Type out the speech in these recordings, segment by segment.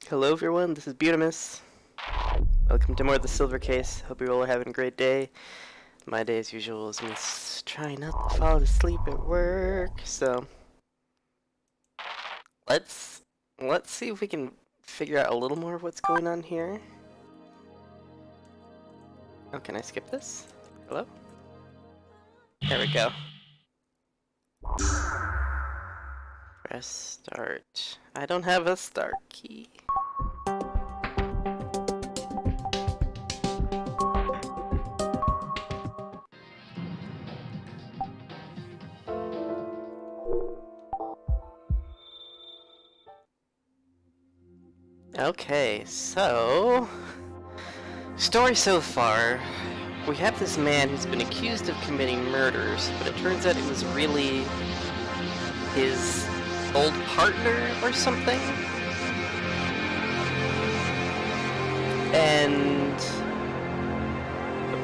Hello everyone, this is Butamus. Welcome to more of the Silver Case. Hope you're all having a great day. My day as usual is me trying not to fall asleep at work, so let's see if we can figure out a little more of what's going on here. Oh, can I skip this? Hello? There we go. Press start. I don't have a start key. Okay, so story so far. We have this man who's been accused of committing murders, but it turns out it was really his old partner or something. And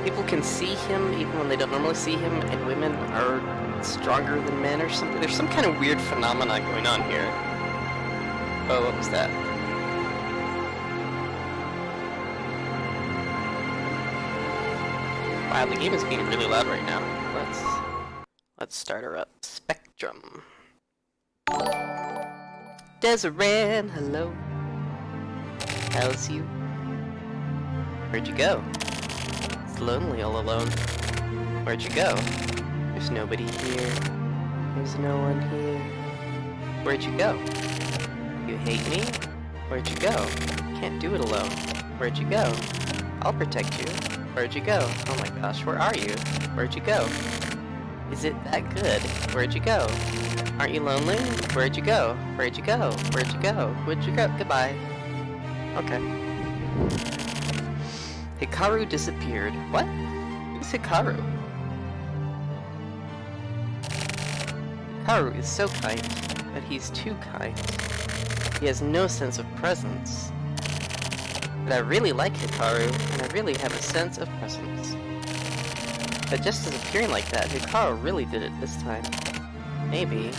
people can see him even when they don't normally see him, and women are stronger than men or something. There's some kind of weird phenomenon going on here. Oh, what was that? Wow, the game is being really loud right now. Let's start her up. Spectrum. Desiree, hello. How's you? Where'd you go? It's lonely all alone. Where'd you go? There's nobody here. There's no one here. Where'd you go? You hate me? Where'd you go? Can't do it alone. Where'd you go? I'll protect you. Where'd you go? Oh my gosh, where are you? Where'd you go? Is it that good? Where'd you go? Aren't you lonely? Where'd you go? Where'd you go? Where'd you go? Where'd you go? Goodbye. Okay. Hikaru disappeared. What? Who's Hikaru? Hikaru is so kind, but he's too kind. He has no sense of presence. But I really like Hikaru, and I really have a sense of presence. But just disappearing like that, Hikaru really did it this time. Maybe.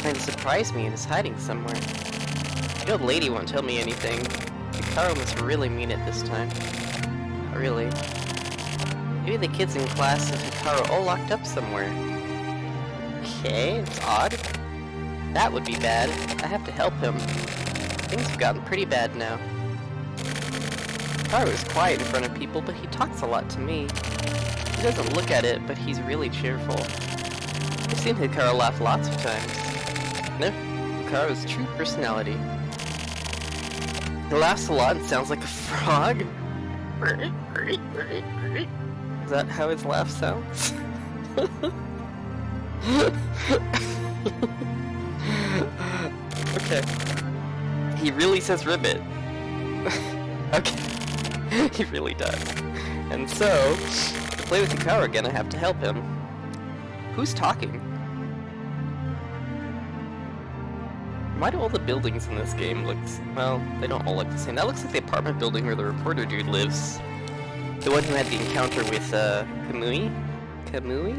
Trying to surprise me and is hiding somewhere. The old lady won't tell me anything. Hikaru must really mean it this time. Not really. Maybe the kids in class have Hikaru all locked up somewhere. Okay, it's odd. That would be bad. I have to help him. Things have gotten pretty bad now. Hikaru is quiet in front of people, but he talks a lot to me. He doesn't look at it, but he's really cheerful. I've seen Hikaru laugh lots of times. No, Hikaru's true personality. He laughs a lot and sounds like a frog. Is that how his laugh sounds? Okay. He really says ribbit. Okay. He really does. And so, to play with Hikaru again, I have to help him. Who's talking? Why do all the buildings in this game look... well, they don't all look the same. That looks like the apartment building where the reporter dude lives. The one who had the encounter with, Kamui? Kamui?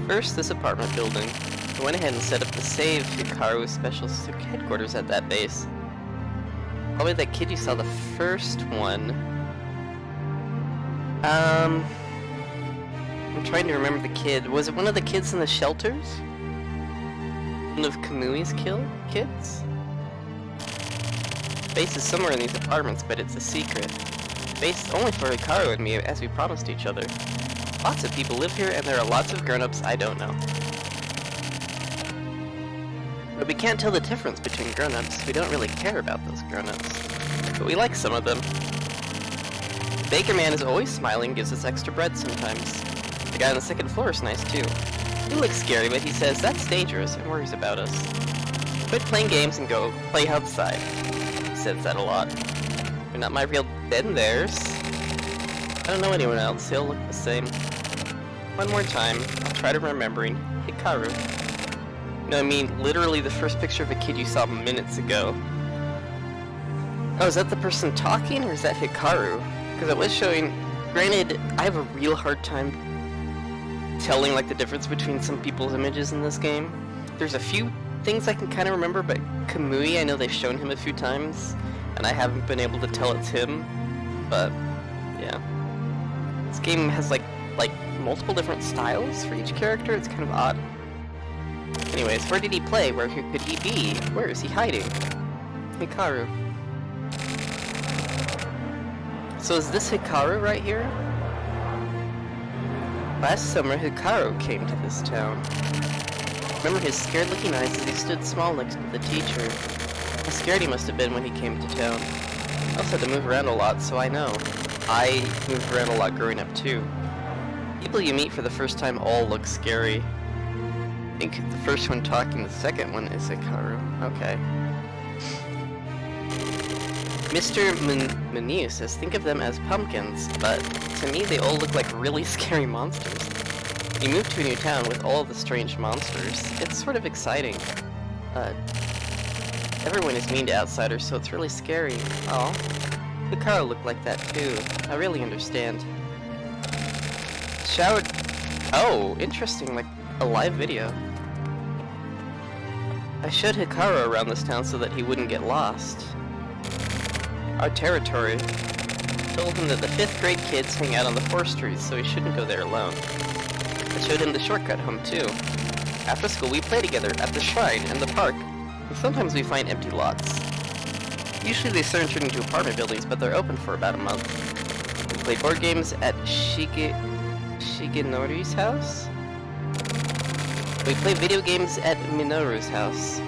First, this apartment building. I went ahead and set up the save Hikaru's special headquarters at that base. Probably that kid you saw the first one. I'm trying to remember the kid. Was it one of the kids in the shelters? One of Kamui's kids? Base is somewhere in these apartments, but it's a secret. Base only for Hikaru and me, as we promised each other. Lots of people live here, and there are lots of grown-ups I don't know. But we can't tell the difference between grown-ups. We don't really care about those grown-ups. But we like some of them. The baker man is always smiling, gives us extra bread sometimes. The guy on the second floor is nice too. He looks scary, but he says that's dangerous and worries about us. Quit playing games and go play outside. He says that a lot. You're not my real then theirs. I don't know anyone else. They all look the same. One more time. I'll try to remembering Hikaru. No, I mean, literally the first picture of a kid you saw minutes ago. Oh, is that the person talking, or is that Hikaru? Because it was showing... Granted, I have a real hard time telling, like, the difference between some people's images in this game. There's a few things I can kind of remember, but Kamui, I know they've shown him a few times, and I haven't been able to tell it's him, but yeah. This game has like multiple different styles for each character. It's kind of odd. Anyways, where did he play? Where could he be? Where is he hiding? Hikaru. So is this Hikaru right here? Last summer, Hikaru came to this town. Remember his scared-looking eyes as he stood small next to the teacher. How scared he must have been when he came to town. I also had to move around a lot, so I know. I moved around a lot growing up too. People you meet for the first time all look scary. I think the first one talking, the second one is Hikaru. Okay. Mr. Manu says, think of them as pumpkins, but to me they all look like really scary monsters. You move to a new town with all the strange monsters. It's sort of exciting. Everyone is mean to outsiders, so it's really scary. Oh, Hikaru looked like that too. I really understand. Shout. Oh, interesting, like a live video. I showed Hikaru around this town so that he wouldn't get lost. Our territory. Told him that the 5th grade kids hang out on the forestries, so he shouldn't go there alone. I showed him the shortcut home too. After school we play together at the shrine and the park, and sometimes we find empty lots. Usually they start turning into apartment buildings, but they're open for about a month. We play board games at Shigenori's house? We play video games at Minoru's house.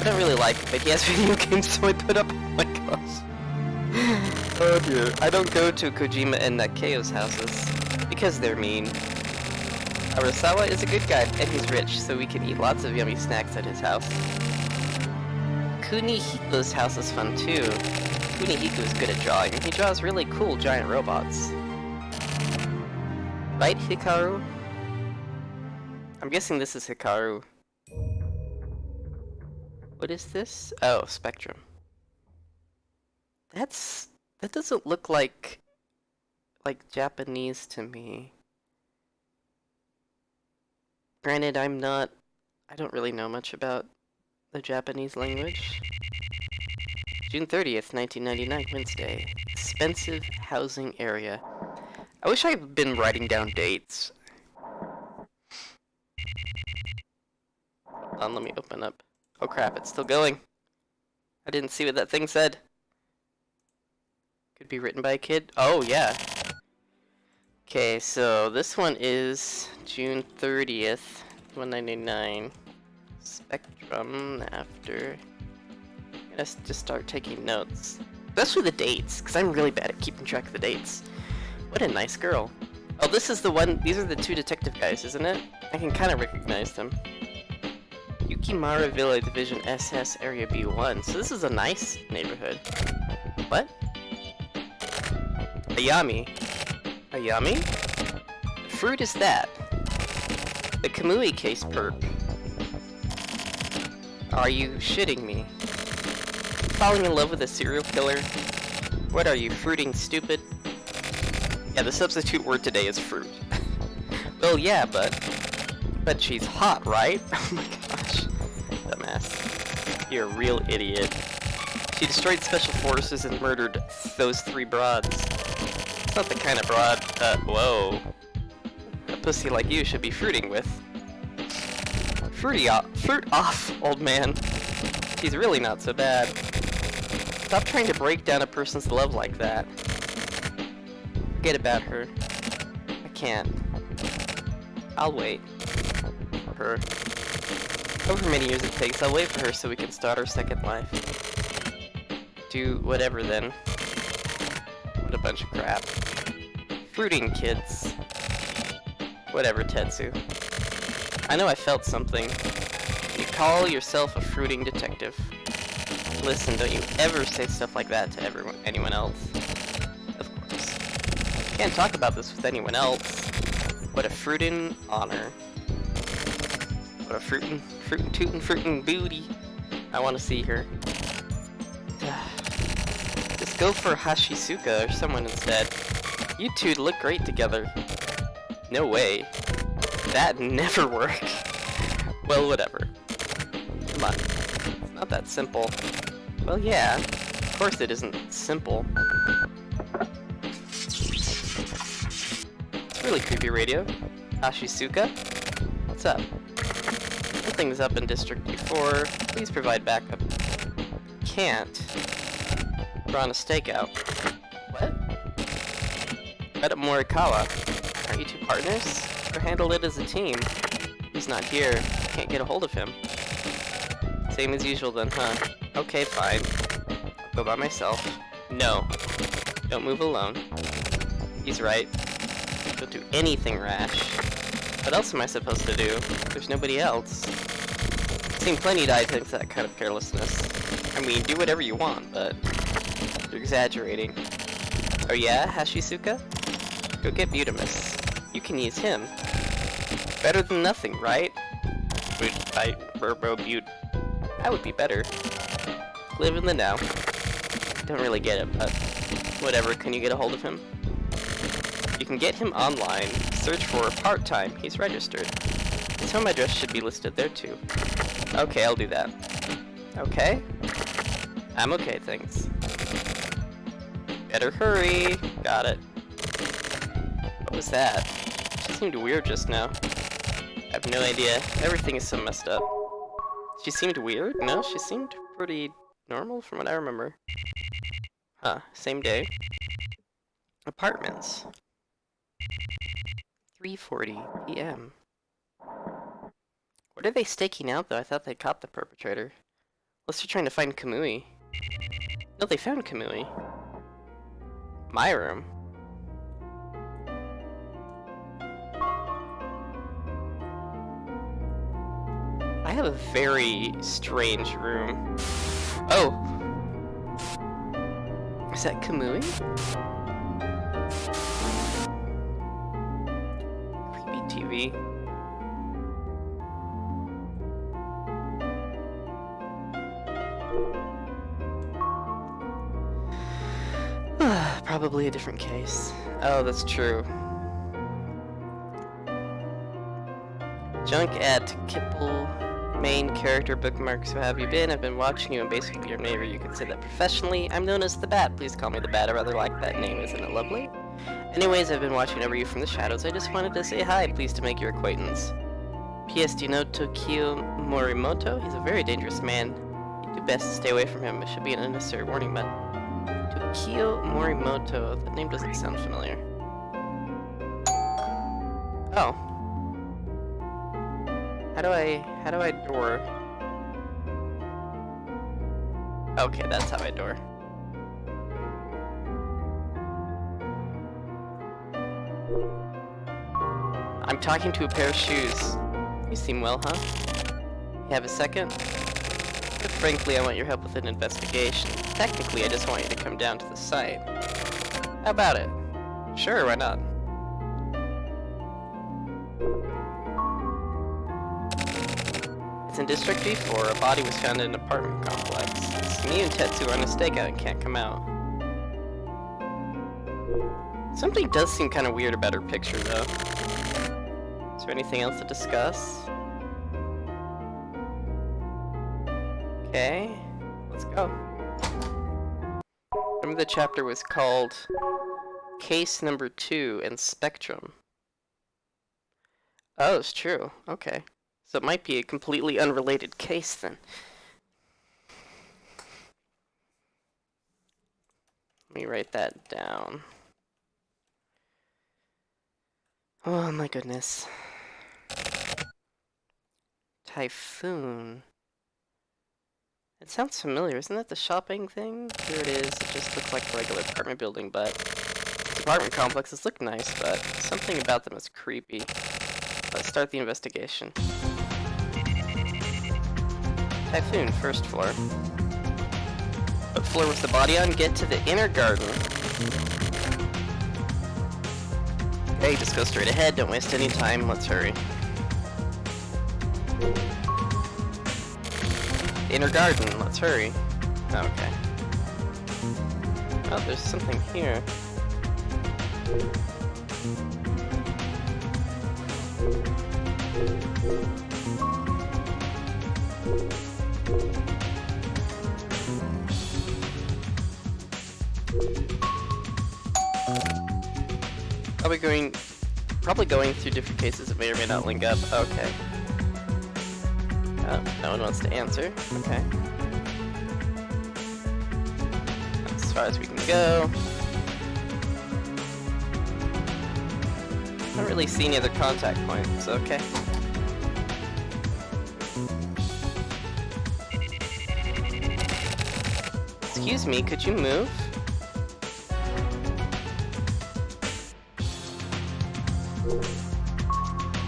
I don't really like it, but he has video games, so I put up. Oh my gosh. Oh dear. I don't go to Kojima and Nakeo's houses because they're mean. Arasawa is a good guy, and he's rich, so we can eat lots of yummy snacks at his house. Kunihiko's house is fun too. Kunihiko is good at drawing. He draws really cool giant robots. Right, Hikaru? I'm guessing this is Hikaru. What is this? Oh, Spectrum. That doesn't look like Japanese to me. Granted, I don't really know much about the Japanese language. June 30th, 1999, Wednesday. Expensive housing area. I wish I had been writing down dates. Hold on, let me open up. Oh crap, it's still going. I didn't see what that thing said. Could be written by a kid. Oh, yeah. Okay, so this one is June 30th, 199. Spectrum after. I'm gonna just start taking notes. Especially the dates, because I'm really bad at keeping track of the dates. What a nice girl. Oh, this is the one. These are the 2 detective guys, isn't it? I can kind of recognize them. Yukimura Villa Division SS Area B1. So this is a nice neighborhood. What? Ayami. Ayami? The fruit is that. The Kamui case perp. Are you shitting me? Falling in love with a serial killer? What are you, fruiting stupid? Yeah, the substitute word today is fruit. Well, yeah, but she's hot, right? Oh my gosh. Dumbass. You're a real idiot. She destroyed special forces and murdered those 3 broads. It's not the kind of broad, whoa. A pussy like you should be fruiting with. Fruit off, old man. She's really not so bad. Stop trying to break down a person's love like that. Forget about her. I can't. I'll wait. For her. However many years it takes, I'll wait for her so we can start our second life. Do whatever then. What a bunch of crap. Fruiting kids. Whatever, Tetsu. I know I felt something. You call yourself a fruiting detective. Listen, don't you ever say stuff like that to anyone else. Of course. Can't talk about this with anyone else. What a fruitin' honor. What a fruitin' tootin' booty. I want to see her. Just go for Hashisuka or someone instead. You 2'd look great together. No way. That'd never work. Well, whatever. Not that simple. Well, yeah. Of course it isn't simple. It's really creepy radio. Ashisuka? What's up? Nothing's up in District 4. Please provide backup. Can't. We're on a stakeout. What? Right up Morikawa. Are you two partners? Or handle it as a team? He's not here. Can't get a hold of him. Same as usual then, huh? Okay, fine. I'll go by myself. No. Don't move alone. He's right. Don't do anything rash. What else am I supposed to do? There's nobody else. I've seen plenty die thanks to that kind of carelessness. I mean, do whatever you want, but you're exaggerating. Oh yeah, Hashisuka? Go get Butamus. You can use him. Better than nothing, right? Would fight Burbo Butte. That would be better. Live in the now. Don't really get it, but whatever. Can you get a hold of him? You can get him online. Search for part-time. He's registered. His home address should be listed there too. Okay, I'll do that. Okay? I'm okay, thanks. Better hurry. Got it. What was that? She seemed weird just now. I have no idea. Everything is so messed up. She seemed weird? No, she seemed pretty normal from what I remember. Huh, same day. Apartments. 3:40 p.m. What are they staking out though? I thought they caught the perpetrator. Unless they're trying to find Kamui. No, they found Kamui. My room. I have a very strange room. Oh! Is that Kamui? Creepy TV. Probably a different case. Oh, that's true. Junk at Kipple. Main character bookmarks. Who have you been? I've been watching you and basically your neighbor. You can say that professionally. I'm known as the Bat. Please call me the Bat. I rather like that name. Isn't it lovely? Anyways, I've been watching over you from the shadows. I just wanted to say hi. Pleased to make your acquaintance. P.S. Do you know Tokio Morimoto? He's a very dangerous man. You do best to stay away from him. It should be an unnecessary warning, but... Tokio Morimoto. That name doesn't sound familiar. Oh. How do I door? Okay, that's how I door. I'm talking to a pair of shoes. You seem well, huh? You have a second? But frankly, I want your help with an investigation. Technically, I just want you to come down to the site. How about it? Sure, why not? In District D4, a body was found in an apartment complex. Me and Tetsu are on a stakeout and can't come out. Something does seem kind of weird about her picture, though. Is there anything else to discuss? Okay, let's go. Remember the chapter was called Case Number 2 in Spectrum. Oh, it's true. Okay. So it might be a completely unrelated case then. Let me write that down. Oh my goodness. Typhoon. It sounds familiar. Isn't that the shopping thing? Here it is. It just looks like a regular apartment building, but the apartment complexes look nice, but something about them is creepy. Let's start the investigation. Typhoon, first floor. What floor was the body on? Get to the inner garden. Okay, just go straight ahead. Don't waste any time. Let's hurry. Inner garden. Let's hurry. Okay. Oh, there's something here. Probably going through different cases that may or may not link up. Okay. No one wants to answer. Okay. As far as we can go. I don't really see any other contact points. Okay. Excuse me, could you move?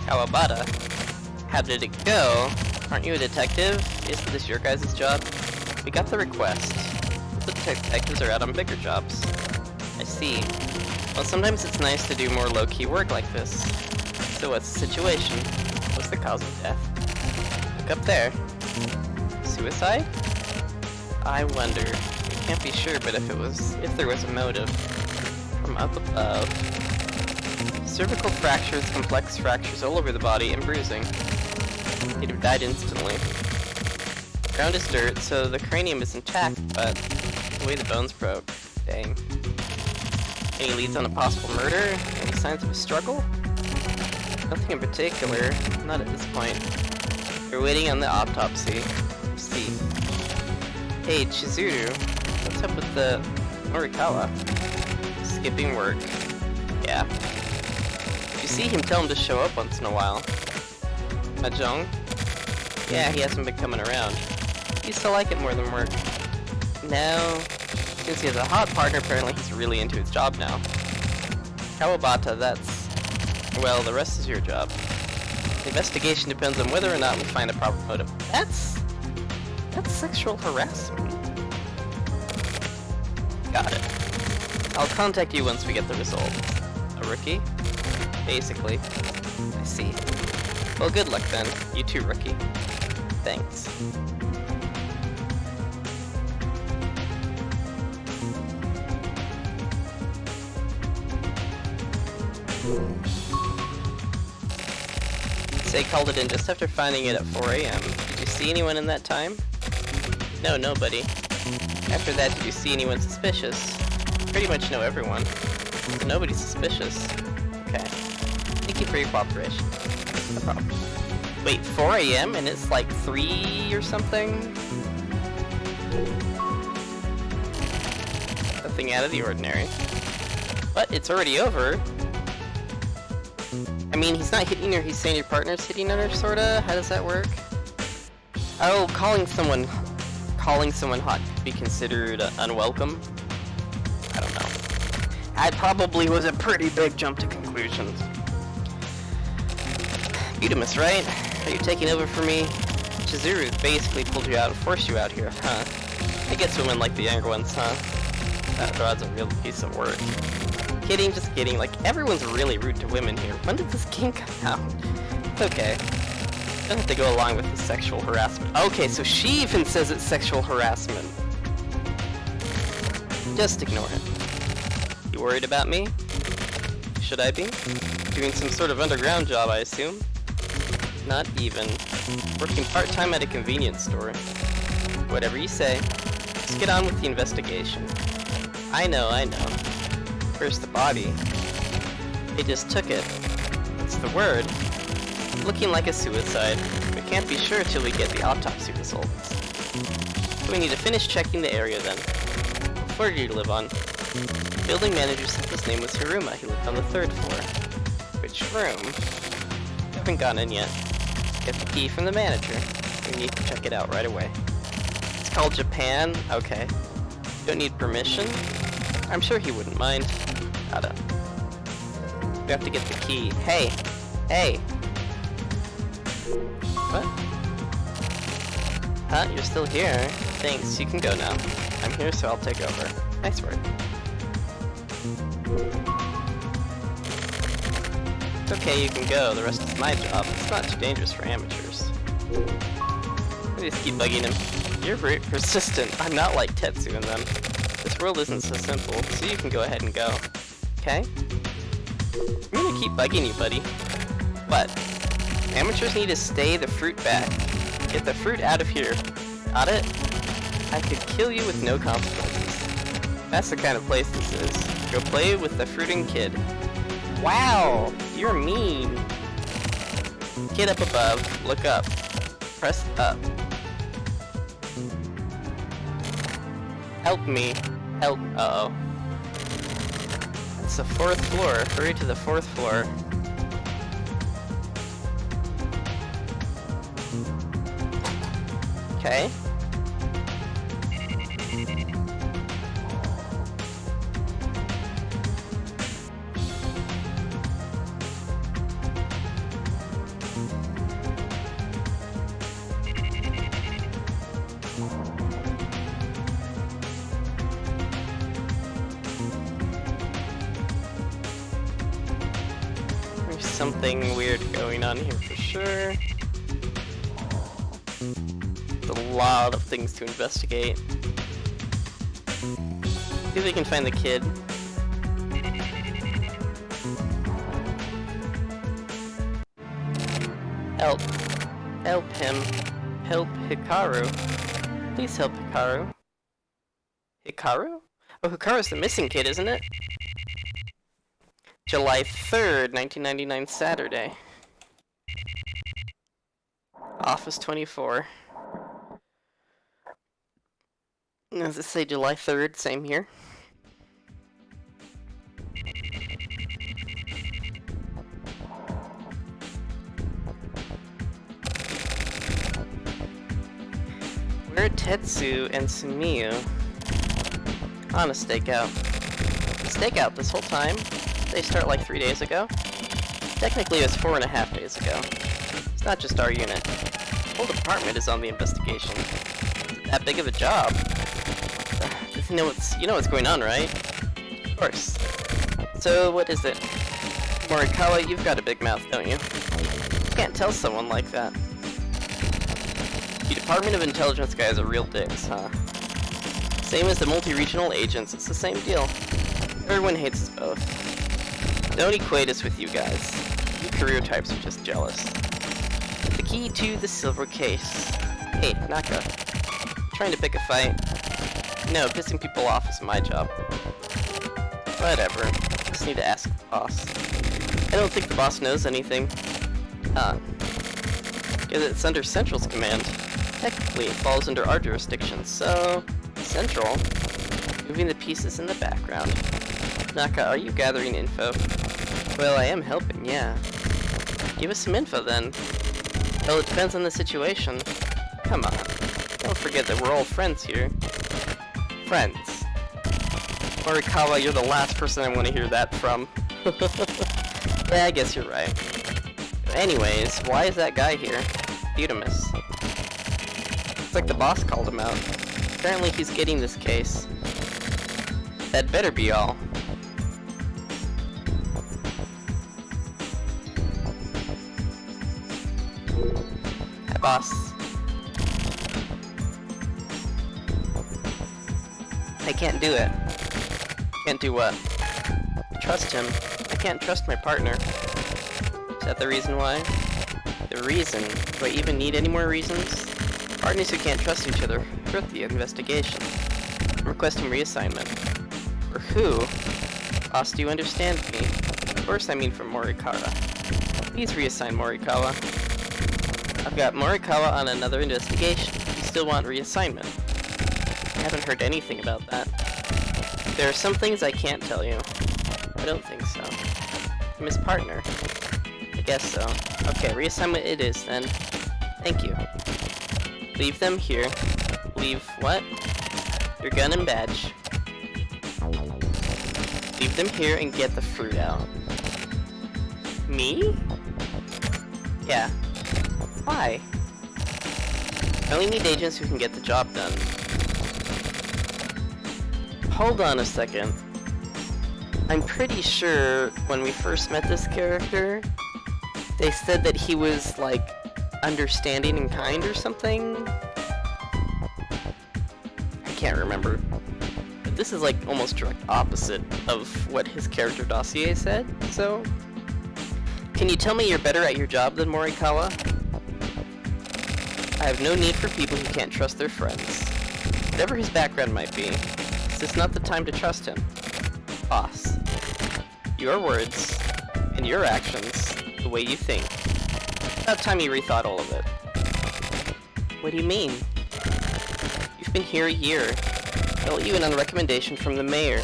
Kawabata, how did it go? Aren't you a detective? Isn't this your guys' job? We got the request. The detectives are out on bigger jobs. I see. Well, sometimes it's nice to do more low-key work like this. So what's the situation? What's the cause of death? Look up there. Suicide? I wonder. We can't be sure, but if there was a motive. From up above. Cervical fractures, complex fractures all over the body, and bruising. He'd have died instantly. The ground is dirt, so the cranium is intact, but the way the bones broke. Dang. Any leads on a possible murder? Any signs of a struggle? Nothing in particular, not at this point. We're waiting on the autopsy. Let's see. Hey, Chizuru, what's up with the Morikawa? Skipping work. Yeah. If you see him, tell him to show up once in a while. Mahjong? Yeah, he hasn't been coming around. He used to like it more than work. Now, since he has a hot partner, apparently he's really into his job now. Kawabata, that's... well, the rest is your job. The investigation depends on whether or not we find a proper motive. That's sexual harassment. Got it. I'll contact you once we get the results. A rookie? Basically. I see. Well, good luck then. You too, rookie. Thanks. Say called it in just after finding it at 4 AM. Did you see anyone in that time? No, nobody. After that, did you see anyone suspicious? Pretty much know everyone. So nobody's suspicious. Okay. Thank you for your cooperation. No problem. Wait, 4 AM and it's like 3 or something? Nothing out of the ordinary. But it's already over. I mean, he's not hitting her, he's saying your partner's hitting on her, sorta? How does that work? Oh, calling someone hot could be considered unwelcome? I don't know. That probably was a pretty big jump to conclusions. Udamus, right? Are you taking over for me? Chizuru basically pulled you out and forced you out here, huh? It gets women like the younger ones, huh? That rod's a real piece of work. Kidding, just kidding. Like, everyone's really rude to women here. When did this game come out? It's okay. You don't have to go along with the sexual harassment. Okay, so she even says it's sexual harassment. Just ignore it. You worried about me? Should I be? Doing some sort of underground job, I assume? Not even. Working part-time at a convenience store. Whatever you say. Let's get on with the investigation. I know. Where's the body? They just took it. What's the word? Looking like a suicide. We can't be sure till we get the autopsy results. So we need to finish checking the area then. What floor do you live on? The building manager said his name was Hiruma. He lived on the 3rd floor. Which room? Haven't gone in yet. Get the key from the manager. We need to check it out right away. It's called Japan? Okay. Don't need permission? I'm sure he wouldn't mind. Gotta. We have to get the key. Hey! What? Huh? You're still here? Thanks, you can go now. I'm here, so I'll take over. Nice work. It's okay, you can go. The rest is my job. It's not too dangerous for amateurs. I just keep bugging him. You're very persistent. I'm not like Tetsu and them. This world isn't so simple, so you can go ahead and go. Okay? I'm gonna keep bugging you, buddy. What? Amateurs need to stay the fruit back. Get the fruit out of here. Got it? I could kill you with no consequences. That's the kind of place this is. Go play with the fruiting kid. Wow! You're mean! Kid up above, look up. Press up. Help me. Help. Uh-oh. It's the 4th floor. Hurry to the 4th floor. Okay. There's something weird going on here for sure. A lot of things to investigate. See if we can find the kid. Help. Help him. Help Hikaru. Please help Hikaru. Hikaru? Oh, Hikaru's the missing kid, isn't it? July 3rd, 1999, Saturday. Office 24. Does it say July 3rd? Same here. Where are Tetsu and Sumiyu? On a stakeout. Stakeout this whole time? They start like 3 days ago? Technically it was 4.5 days ago. It's not just our unit. The whole department is on the investigation. Is that big of a job? You know what's going on, right? Of course. So, what is it? Morikawa, you've got a big mouth, don't you? You can't tell someone like that. The Department of Intelligence guys are real dicks, huh? Same as the multi-regional agents, it's the same deal. Everyone hates us both. Don't equate us with you guys. You career types are just jealous. The key to the silver case. Hey, Naka. Trying to pick a fight? No, pissing people off is my job. Whatever. Just need to ask the boss. I don't think the boss knows anything. Because it's under Central's command. Technically, it falls under our jurisdiction, so... Central? Moving the pieces in the background. Naka, are you gathering info? Well, I am helping, yeah. Give us some info, then. Well, it depends on the situation. Come on. Don't forget that we're all friends here. Friends. Morikawa, you're the last person I want to hear that from. Yeah, I guess you're right. Anyways, why is that guy here? Eudemus. It's like the boss called him out. Apparently he's getting this case. That better be all. Hi, boss. I can't do it. Can't do what? Trust him. I can't trust my partner. Is that the reason why? The reason? Do I even need any more reasons? Partners who can't trust each other hurt the investigation. I'm requesting reassignment. For who? Boss, do you understand me? Of course I mean for Morikawa. Please reassign Morikawa. I've got Morikawa on another investigation. You still want reassignment? I haven't heard anything about that. There are some things I can't tell you. I don't think so. I'm his partner. I guess so. Okay, reassignment it is then. Thank you. Leave them here. Leave what? Your gun and badge. Leave them here and get the fruit out. Me? Yeah. Why? I only need agents who can get the job done. Hold on a second. I'm pretty sure when we first met this character, they said that he was, like, understanding and kind or something? I can't remember. But this is, like, almost direct opposite of what his character dossier said, so... Can you tell me you're better at your job than Morikawa? I have no need for people who can't trust their friends. Whatever his background might be, this is not the time to trust him. Boss. Your words. and your actions, the way you think. About time you rethought all of it. What do you mean? You've been here a year. Built you in on a recommendation from the mayor.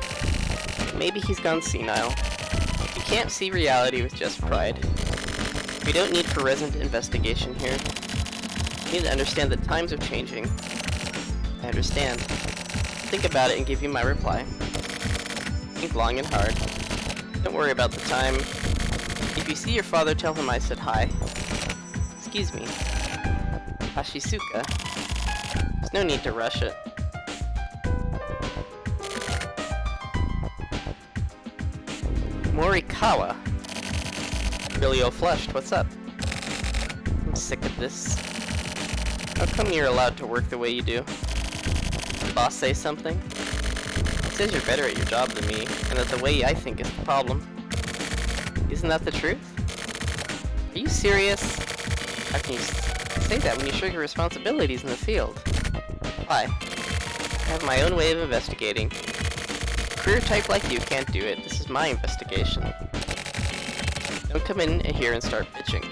Maybe he's gone senile. You can't see reality with just pride. We don't need forensic investigation here. You need to understand that times are changing. I understand. Think about it and give you my reply. Think long and hard. Don't worry about the time. If you see your father, tell him I said hi. Excuse me. Hashisuka. There's no need to rush it. Morikawa. Really all flushed, what's up? I'm sick of this. How come you're allowed to work the way you do? Did the boss say something? He says you're better at your job than me, and that the way I think is the problem. Isn't that the truth? Are you serious? How can you say that when you shirk your responsibilities in the field? Why? I have my own way of investigating. A career type like you can't do it. This is my investigation. Don't come in here and start bitching.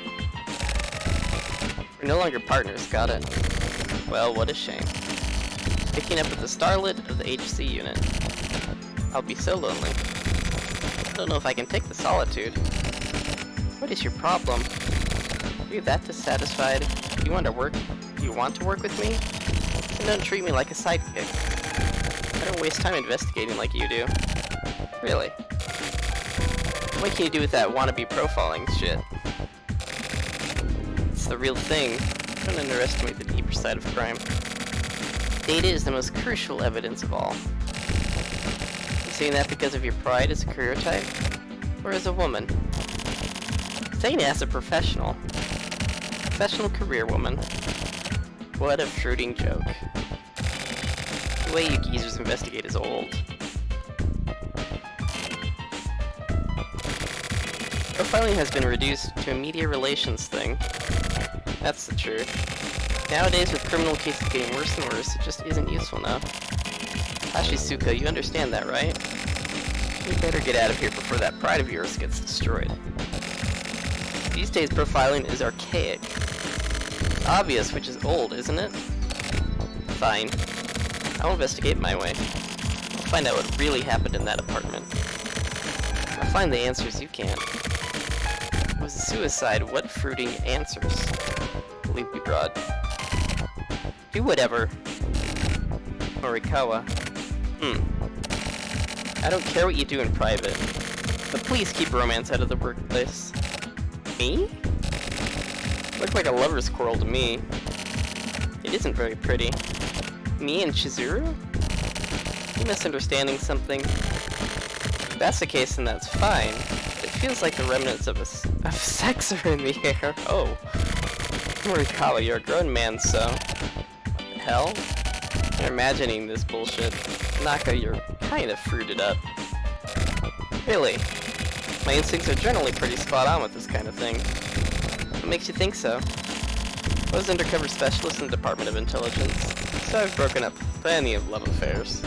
We're no longer partners, got it? Well, what a shame. Picking up with the starlet of the HC unit. I'll be so lonely. I don't know if I can take the solitude. What is your problem? Are you that dissatisfied? Do you want to work with me? Then don't treat me like a sidekick. I don't waste time investigating like you do. Really. What can you do with that wannabe profiling shit? It's the real thing. Don't underestimate the deeper side of crime. Data is the most crucial evidence of all. You saying that because of your pride as a career type? Or as a woman? Saying it as a professional. Professional career woman. What a fruiting joke. The way you geezers investigate is old. Profiling has been reduced to a media relations thing. That's the truth. Nowadays, with criminal cases getting worse and worse, it just isn't useful now. Hashisuka, you understand that, right? You better get out of here before that pride of yours gets destroyed. These days, profiling is archaic. Obvious, which is old, isn't it? Fine. I'll investigate my way. I'll find out what really happened in that apartment. I'll find the answers you can't. It was a suicide. What fruiting answers? Believe me, broad. Do whatever. Morikawa. I don't care what you do in private, but please keep romance out of the workplace. Me? Look like a lover's quarrel to me. It isn't very pretty. Me and Chizuru? You misunderstanding something? If that's the case, then that's fine. It feels like the remnants of sex are in the air. Oh. Morikawa, you're a grown man, so... What the hell? You're imagining this bullshit. Naka, you're kind of fruited up. Really? My instincts are generally pretty spot on with this kind of thing. What makes you think so? I was undercover specialist in the Department of Intelligence, so I've broken up plenty of love affairs.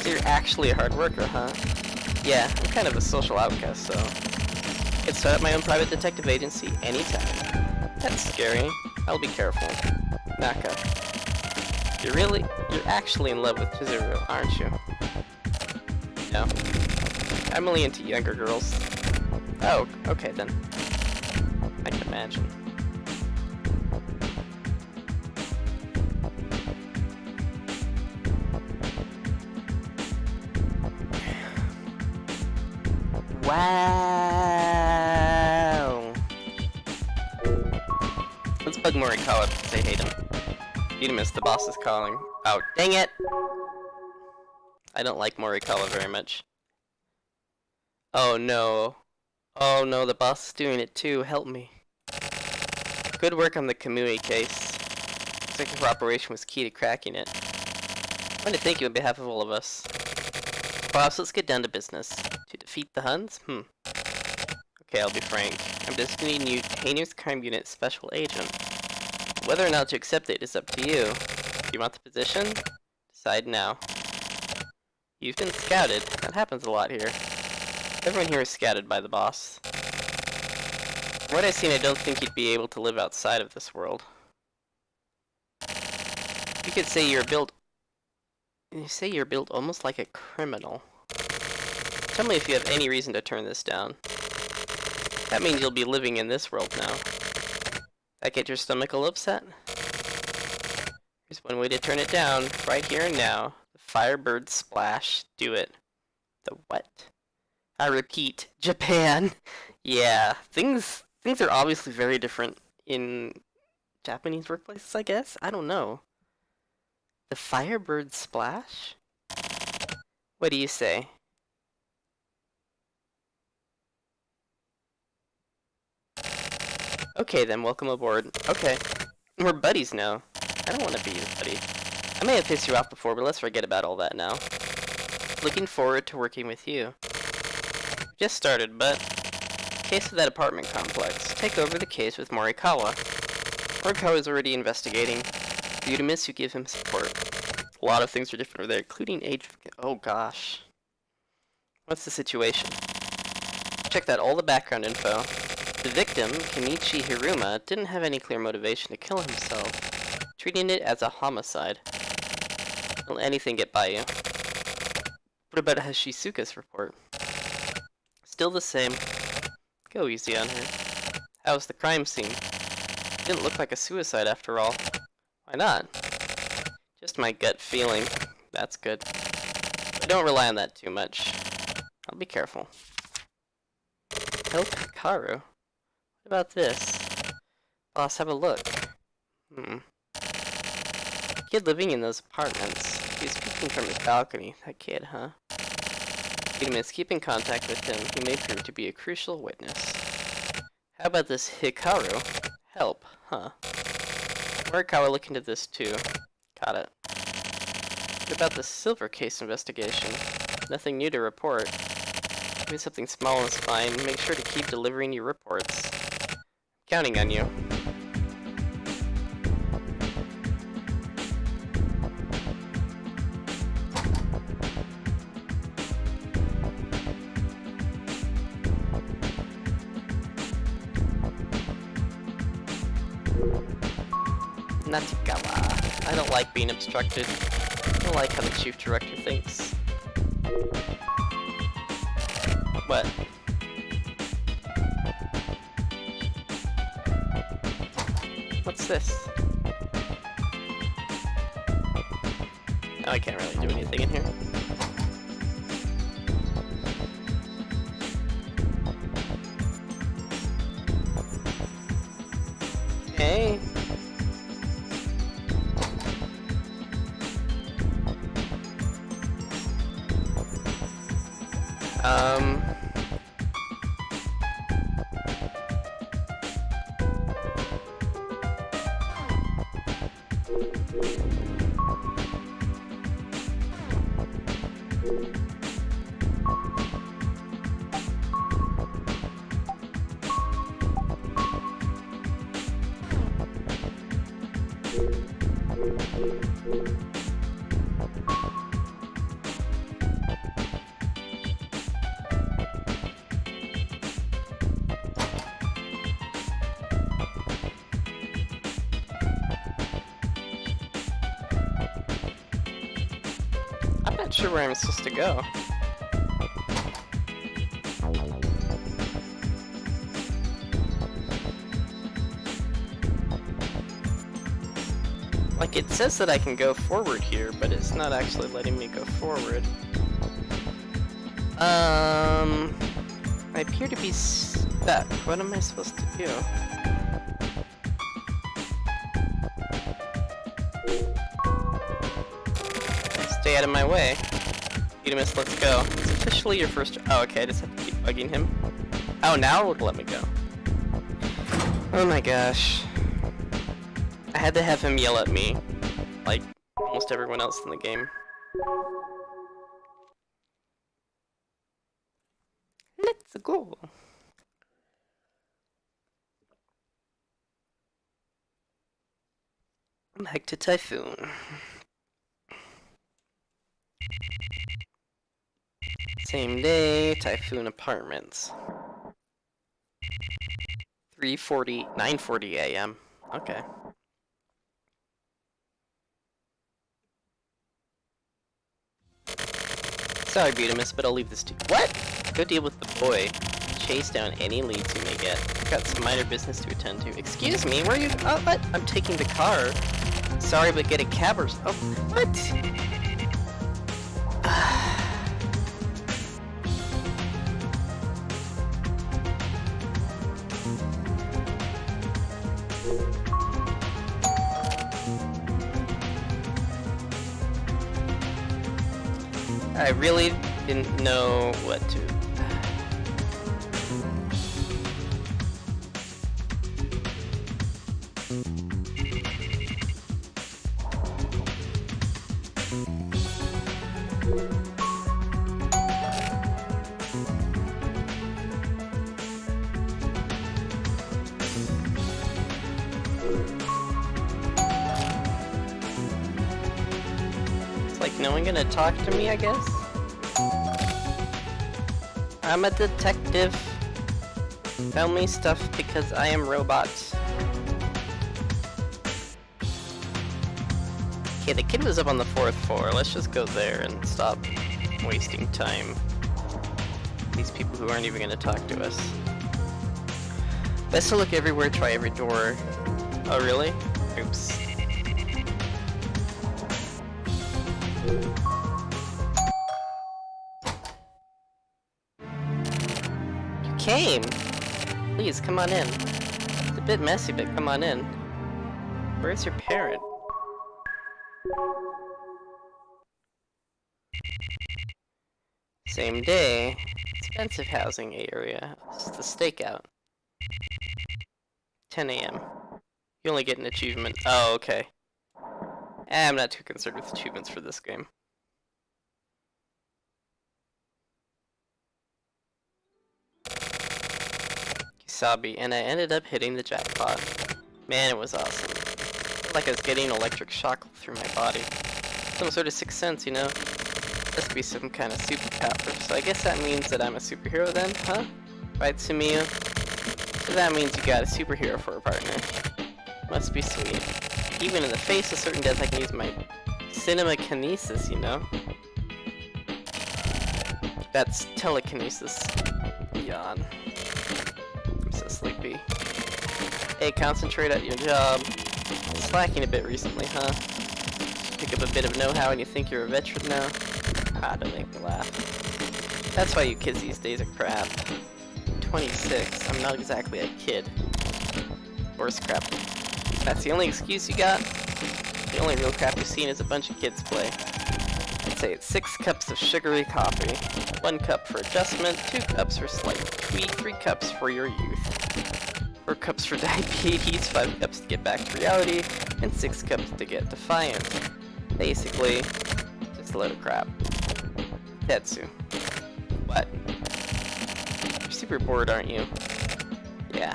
So you're actually a hard worker, huh? Yeah, I'm kind of a social outcast, so... I could start up my own private detective agency anytime. That's scary. I'll be careful. Naka. You're actually in love with Chizuru, aren't you? No. I'm only into younger girls. Oh, okay then. I can imagine. Wow! Let's bug Morikawa to say hey to him. You'd miss the boss is calling. Oh, dang it! I don't like Morikawa very much. Oh no. Oh no, the boss is doing it too. Help me. Good work on the Kamui case. Looks like your cooperation was key to cracking it. I want to thank you on behalf of all of us. Boss, let's get down to business. To defeat the Huns? Okay, I'll be frank. I'm designating you Hainer's Crime Unit Special Agent. Whether or not to accept it is up to you. Do you want the position? Decide now. You've been scouted. That happens a lot here. Everyone here is scouted by the boss. From what I've seen, I don't think you'd be able to live outside of this world. You could say you're built... You say you're built almost like a criminal. Tell me if you have any reason to turn this down. That means you'll be living in this world now. That get your stomach all upset? There's one way to turn it down, right here and now. The Firebird Splash. Do it. The what? I repeat, Japan! Yeah, things are obviously very different in Japanese workplaces, I guess? I don't know. The Firebird Splash? What do you say? Okay then, welcome aboard. Okay, we're buddies now. I don't want to be your buddy. I may have pissed you off before, but let's forget about all that now. Looking forward to working with you. Just started, but... Case of that apartment complex. Take over the case with Morikawa. Morikawa is already investigating. Udamis, you give him support. A lot of things are different over there, including age of... Oh gosh. What's the situation? Check that all the background info. The victim, Kenichi Hiruma, didn't have any clear motivation to kill himself, treating it as a homicide. Don't let anything get by you. What about Hashisuka's report? Still the same. Go easy on her. How's the crime scene? Didn't look like a suicide after all. Why not? Just my gut feeling. That's good. But don't rely on that too much. I'll be careful. Help Hikaru. What about this? Boss, have a look. Kid living in those apartments. He's peeking from his balcony. That kid, huh? Udamis, keep in contact with him. He may prove to be a crucial witness. How about this Hikaru? Help, huh? Morikawa, look into this too. Got it. What about the silver case investigation? Nothing new to report. Maybe something small is fine. Make sure to keep delivering your reports. Counting on you. Natikawa. I don't like being obstructed. I don't like how the chief director thinks. What? What's this? Oh, I can't really do anything in here. Hey. I'm not sure where I'm supposed to go. Like, it says that I can go forward here, but it's not actually letting me go forward. I appear to be stuck. What am I supposed to do? Stay out of my way. Udamis, let's go. It's officially your first... Oh, okay, I just have to keep bugging him. Oh, now it'll let me go. Oh my gosh. I had to have him yell at me, like almost everyone else in the game. Let's go. Back to Typhoon. Same day, Typhoon Apartments. 9:40 a.m. Okay. Sorry, Butamus, but I'll leave this to you. What? Go deal with the boy. Chase down any leads you may get. I've got some minor business to attend to. Excuse me, where are you? Oh, what? I'm taking the car. Sorry, but get a cab or... Oh, what? I really didn't know what to... It's like no one gonna talk to me, I guess? I'm a detective. Tell me stuff because I am robot. Okay, the kid was up on the 4th floor. Let's just go there and stop wasting time. These people who aren't even gonna talk to us. Best to look everywhere, try every door. Oh, really? Oops. Came! Please, come on in. It's a bit messy, but come on in. Where's your parent? Same day. Expensive housing area. It's the stakeout. 10 a.m. You only get an achievement. Oh, okay. I'm not too concerned with achievements for this game. Kisabi, and I ended up hitting the jackpot. Man, it was awesome. Felt like I was getting an electric shock through my body. Some sort of sixth sense, you know? Must be some kind of superpower. So I guess that means that I'm a superhero then, huh? Right, Sumiyu? So that means you got a superhero for a partner. Must be sweet. Even in the face of certain death, I can use my cinema kinesis, you know? That's telekinesis. Yawn. I'm so sleepy. Hey, concentrate at your job. Slacking a bit recently, huh? Pick up a bit of know-how and you think you're a veteran now? Ah, don't make me laugh. That's why you kids these days are crap. 26, I'm not exactly a kid. Worse crap. That's the only excuse you got? The only real crap you've seen is a bunch of kids play. I'd say it's 6 cups of sugary coffee. 1 cup for adjustment, 2 cups for slight tweak, 3 cups for your youth. 4 cups for diabetes, 5 cups to get back to reality, and 6 cups to get defiant. Basically, just a load of crap. Tetsu. What? You're super bored, aren't you? Yeah.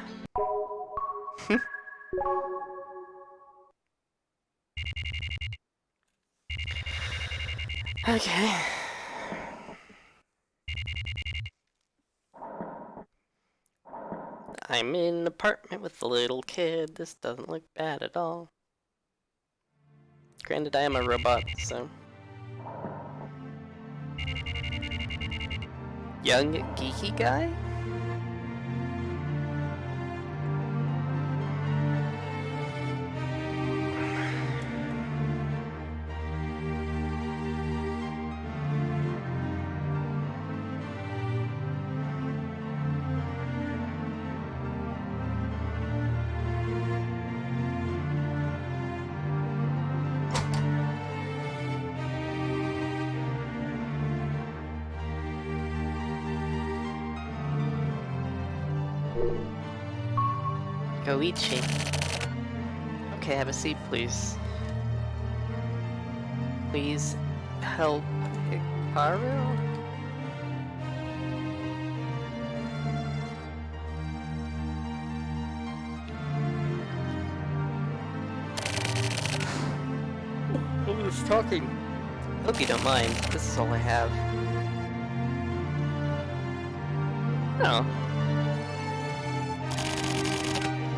Okay. I'm in an apartment with a little kid. This doesn't look bad at all. Granted, I am a robot, so... Young, geeky guy? Goichi. Okay, have a seat, please. Please help Hikaru? Who is talking? Hope you don't mind. This is all I have. Oh.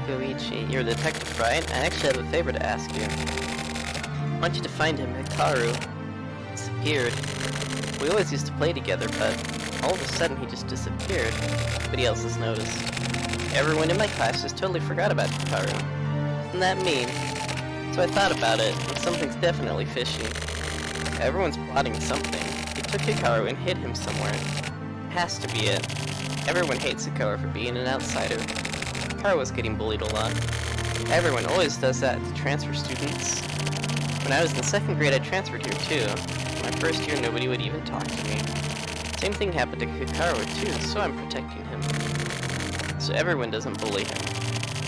Koichi, you're a detective, right? I actually have a favor to ask you. I want you to find him. Hikaru disappeared. We always used to play together, but all of a sudden he just disappeared. Nobody else has noticed. Everyone in my class just totally forgot about Hikaru. Isn't that mean? So I thought about it, and something's definitely fishy. Everyone's plotting something. He took Hikaru and hid him somewhere. Has to be it. Everyone hates Hikaru for being an outsider. Hikaru was getting bullied a lot. Everyone always does that to transfer students. When I was in 2nd grade, I transferred here too. My first year, nobody would even talk to me. Same thing happened to Hikaru too, so I'm protecting him. So everyone doesn't bully him.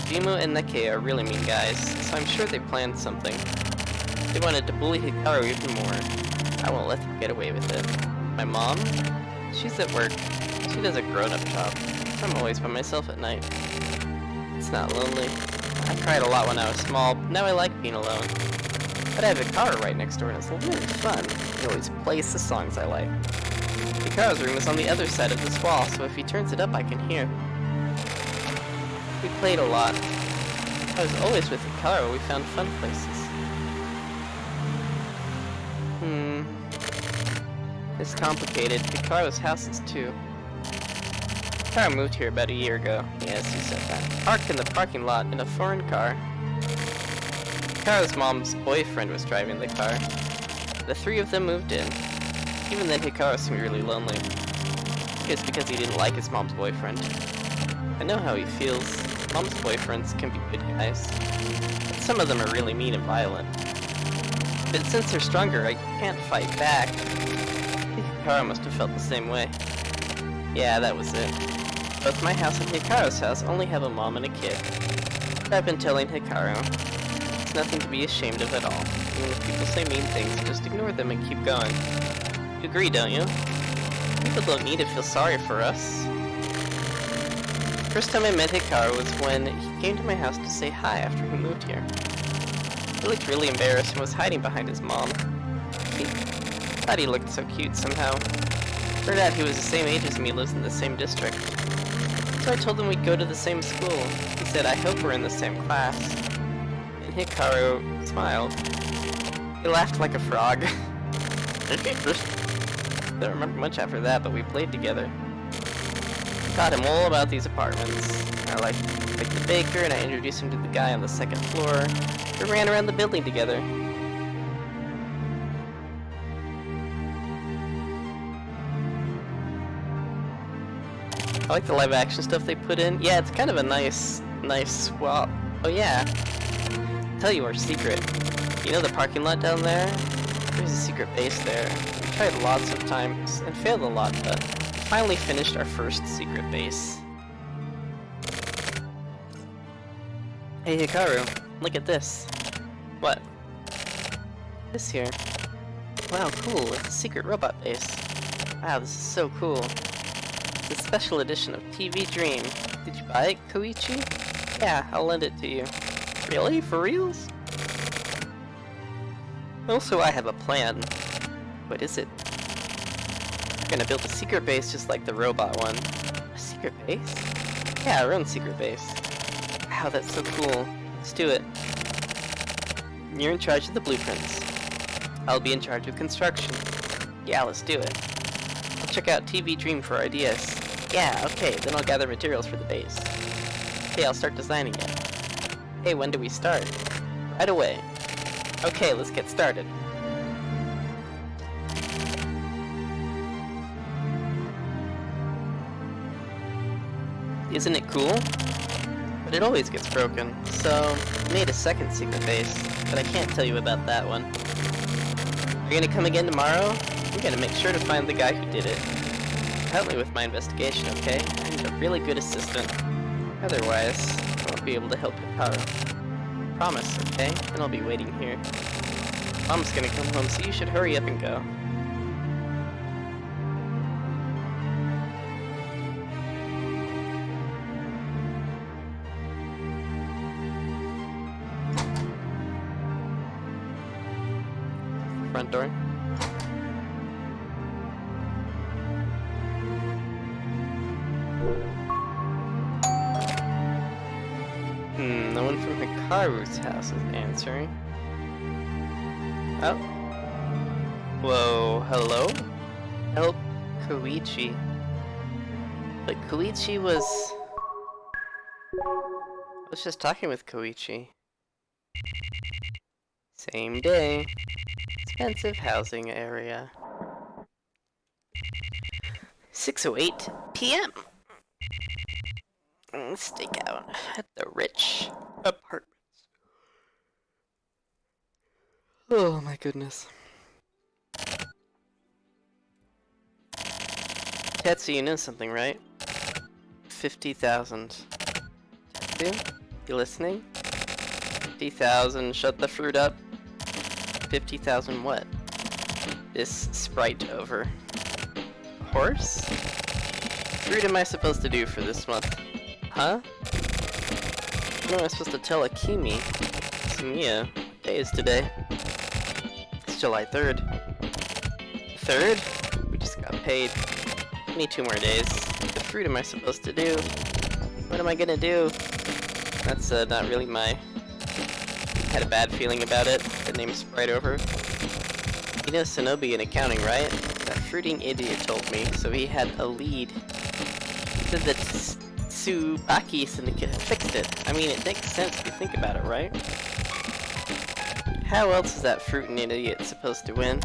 Jimo and Neke are really mean guys, so I'm sure they planned something. They wanted to bully Hikaru even more. I won't let them get away with it. My mom? She's at work. She does a grown-up job. I'm always by myself at night. It's not lonely. I cried a lot when I was small, but now I like being alone. But I have Hikaru right next door and it's really fun. He always plays the songs I like. Hikaru's room is on the other side of this wall, so if he turns it up I can hear. We played a lot. I was always with Hikaru. We found fun places. It's complicated. Hikaru's house is too. Hikaru moved here about a year ago. Yes, he said that. Parked in the parking lot in a foreign car. Hikaru's mom's boyfriend was driving the car. The 3 of them moved in. Even then, Hikaru seemed really lonely. It's because he didn't like his mom's boyfriend. I know how he feels. Mom's boyfriends can be good guys. But some of them are really mean and violent. But since they're stronger, I can't fight back. I think Hikaru must have felt the same way. Yeah, that was it. Both my house and Hikaru's house only have a mom and a kid. But I've been telling Hikaru. It's nothing to be ashamed of at all. Even if people say mean things, just ignore them and keep going. You agree, don't you? People don't need to feel sorry for us. First time I met Hikaru was when he came to my house to say hi after he moved here. He looked really embarrassed and was hiding behind his mom. He thought he looked so cute somehow. Turned out he was the same age as me, lives in the same district. So I told him we'd go to the same school. He said, I hope we're in the same class. And Hikaru smiled. He laughed like a frog. Don't remember much after that, but we played together. I taught him all about these apartments. I liked the baker, and I introduced him to the guy on the 2nd floor. We ran around the building together. I like the live action stuff they put in. Yeah, it's kind of a nice swap. Oh yeah, I'll tell you our secret. You know the parking lot down there? There's a secret base there. We tried lots of times and failed a lot, but we finally finished our first secret base. Hey Hikaru, look at this. What? This here. Wow, cool, it's a secret robot base. Wow, this is so cool. It's a special edition of TV Dream. Did you buy it, Koichi? Yeah, I'll lend it to you. Really? For reals? Also, I have a plan. What is it? We're gonna build a secret base just like the robot one. A secret base? Yeah, our own secret base. Wow, that's so cool. Let's do it. You're in charge of the blueprints. I'll be in charge of construction. Yeah, let's do it. I'll check out TV Dream for ideas. Yeah, okay, then I'll gather materials for the base. Okay, I'll start designing it. Hey, when do we start? Right away. Okay, let's get started. Isn't it cool? But it always gets broken, so I made a second secret base, but I can't tell you about that one. Are you gonna come again tomorrow? I'm gonna make sure to find the guy who did it. Help me with my investigation, okay? I'm a really good assistant. Otherwise, I won't be able to help Hikaru. Promise, okay? And I'll be waiting here. Mom's gonna come home, so you should hurry up and go. Front door. Haru's house is answering. Oh. Whoa, hello? Help Koichi. But Koichi was... I was just talking with Koichi. Same day. Expensive housing area. 6:08 p.m. Stake out at the rich apartments. Oh my goodness. Tetsu, you know something, right? 50,000. Tetsu? You listening? 50,000, shut the fruit up. 50,000 what? This sprite over. Horse? What am I supposed to do for this month? Huh? What am I supposed to tell Akemi? Sumiya, what day is today? It's July 3rd. 3rd? We just got paid. Need 2 more days. What fruit am I supposed to do? What am I gonna do? That's not really my... Had a bad feeling about it. The name Sprite over. You know Shinobi in accounting, right? That fruiting idiot told me, so he had a lead. He said that Tsubaki Syndicate fixed it. I mean, it makes sense if you think about it, right? How else is that fruiting idiot supposed to win?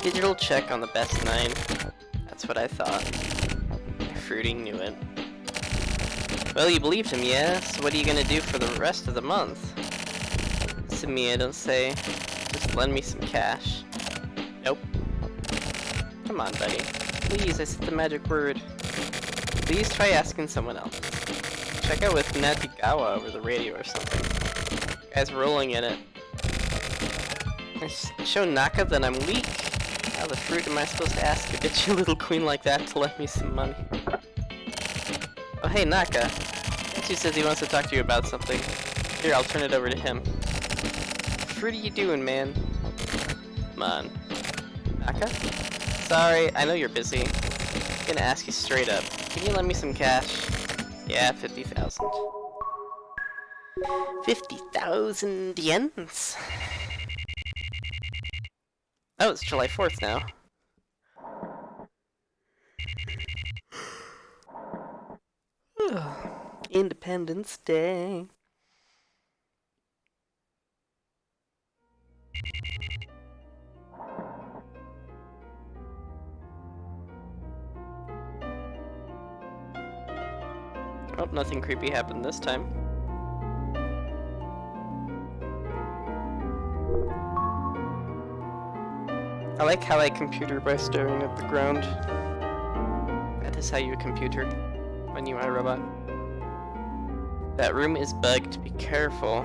Digital check on the best 9. That's what I thought. Fruiting knew it. Well, you believed him, yeah? So what are you gonna do for the rest of the month? Sumiya, don't say. Just lend me some cash. Nope. Come on, buddy. Please, I said the magic word. Please try asking someone else. Check out with Natigawa over the radio or something. Guy's rolling in it. I show Naka that I'm weak. How the fruit am I supposed to ask a bitchy little queen like that to lend me some money? Oh hey Naka. Tetsu says he wants to talk to you about something. Here, I'll turn it over to him. What fruit are you doing, man? Come on. Naka? Sorry, I know you're busy. I'm gonna ask you straight up. Can you lend me some cash? Yeah, 50,000. 50,000 yens? Oh, it's July 4th now. Independence Day. Oh, nothing creepy happened this time. I like how I computer by staring at the ground. That is how you computer when you are a robot. That room is bugged, be careful.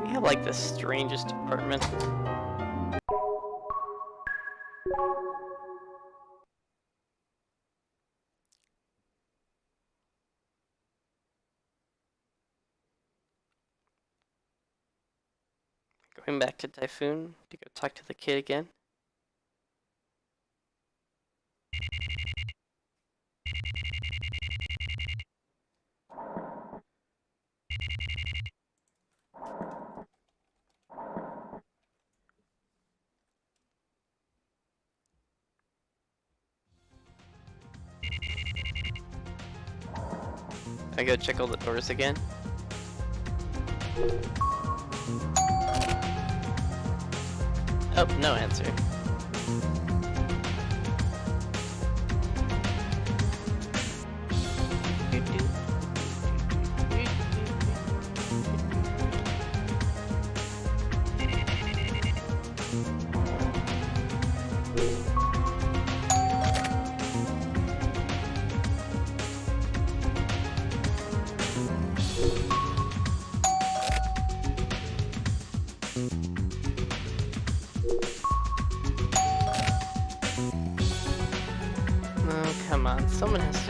We have like the strangest apartment. Going back to Typhoon to go talk to the kid again. I go check all the doors again. Oh, no answer.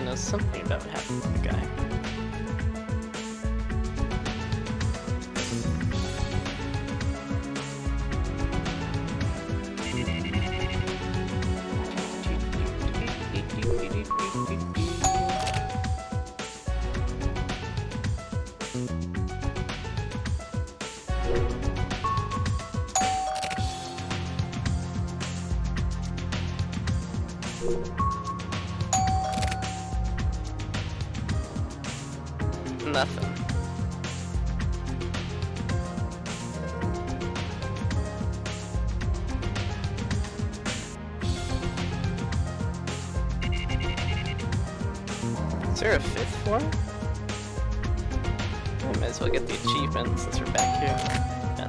knows something about what happened to the guy. Nothing. Is there a 5th floor? I might as well get the achievement since we're back here. Yeah.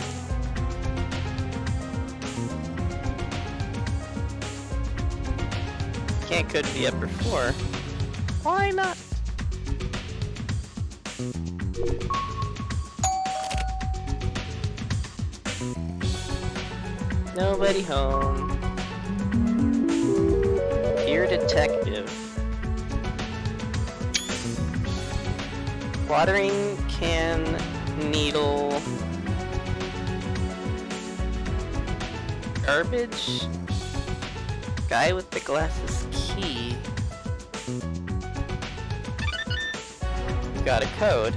Can't go to the upper floor. Why not? Nobody home. Dear detective. Watering can, needle. Garbage? Guy with the glasses key. Got a code.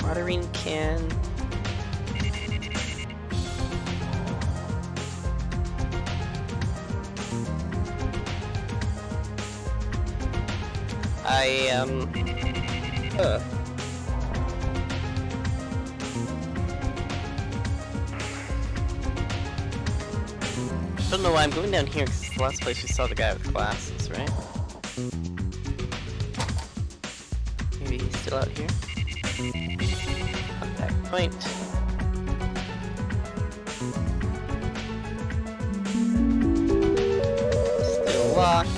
Watering can. I don't know why I'm going down here because it's the last place we saw the guy with glasses, right? Maybe he's still out here. Contact point. Still locked.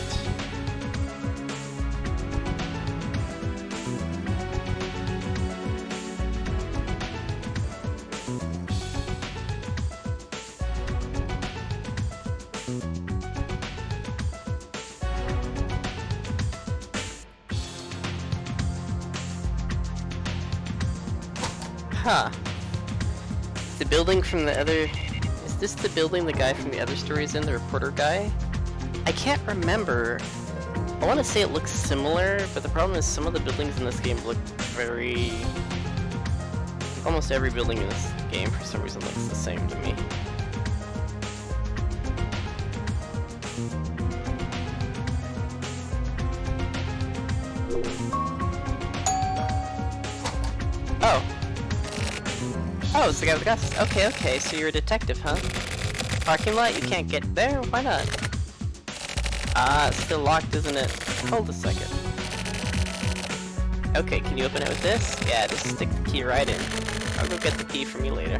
Huh. Is the building from the other... Is this the building the guy from the other story is in, the reporter guy? I can't remember. I want to say it looks similar, but the problem is some of the buildings in this game look very... Almost every building in this game for some reason looks the same to me. Oh. Oh, it's the guy with the glasses. Okay, okay, so you're a detective, huh? Parking lot? You can't get there? Why not? Ah, it's still locked, isn't it? Hold a second. Okay, can you open it with this? Yeah, just stick the key right in. I'll go get the key from you later.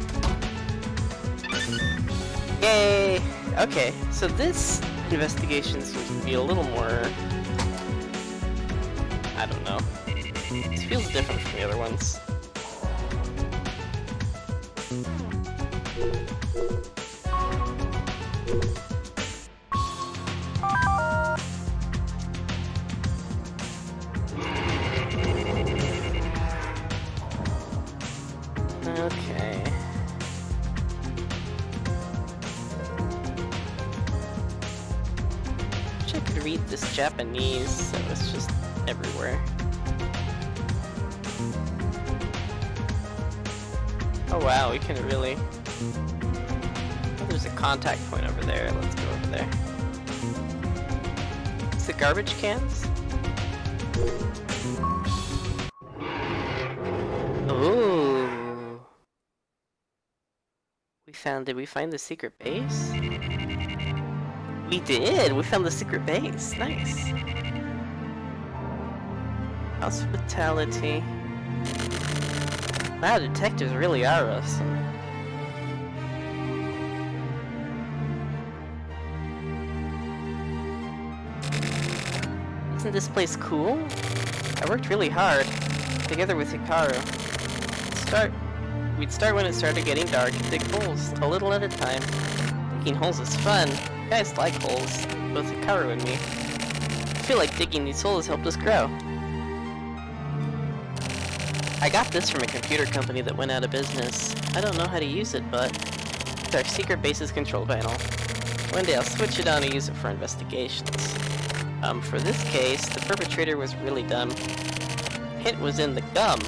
Yay! Okay, so this investigation seems to be a little more... I don't know. This feels different from the other ones. Okay. Wish I could read this Japanese, so it's just everywhere. Oh wow, we can really... Oh, there's a contact point over there. Let's go over there. Is it garbage cans? Ooh. Did we find the secret base? We did! We found the secret base. Nice. Hospitality. Wow, detectives really are awesome. Isn't this place cool? I worked really hard, together with Hikaru. We'd start when it started getting dark and dig holes, a little at a time. Digging holes is fun. Guys like holes, both Hikaru and me. I feel like digging these holes helped us grow. I got this from a computer company that went out of business. I don't know how to use it, but it's our secret base's control panel. One day I'll switch it on and use it for investigations. For this case, the perpetrator was really dumb. Hint was in the gum.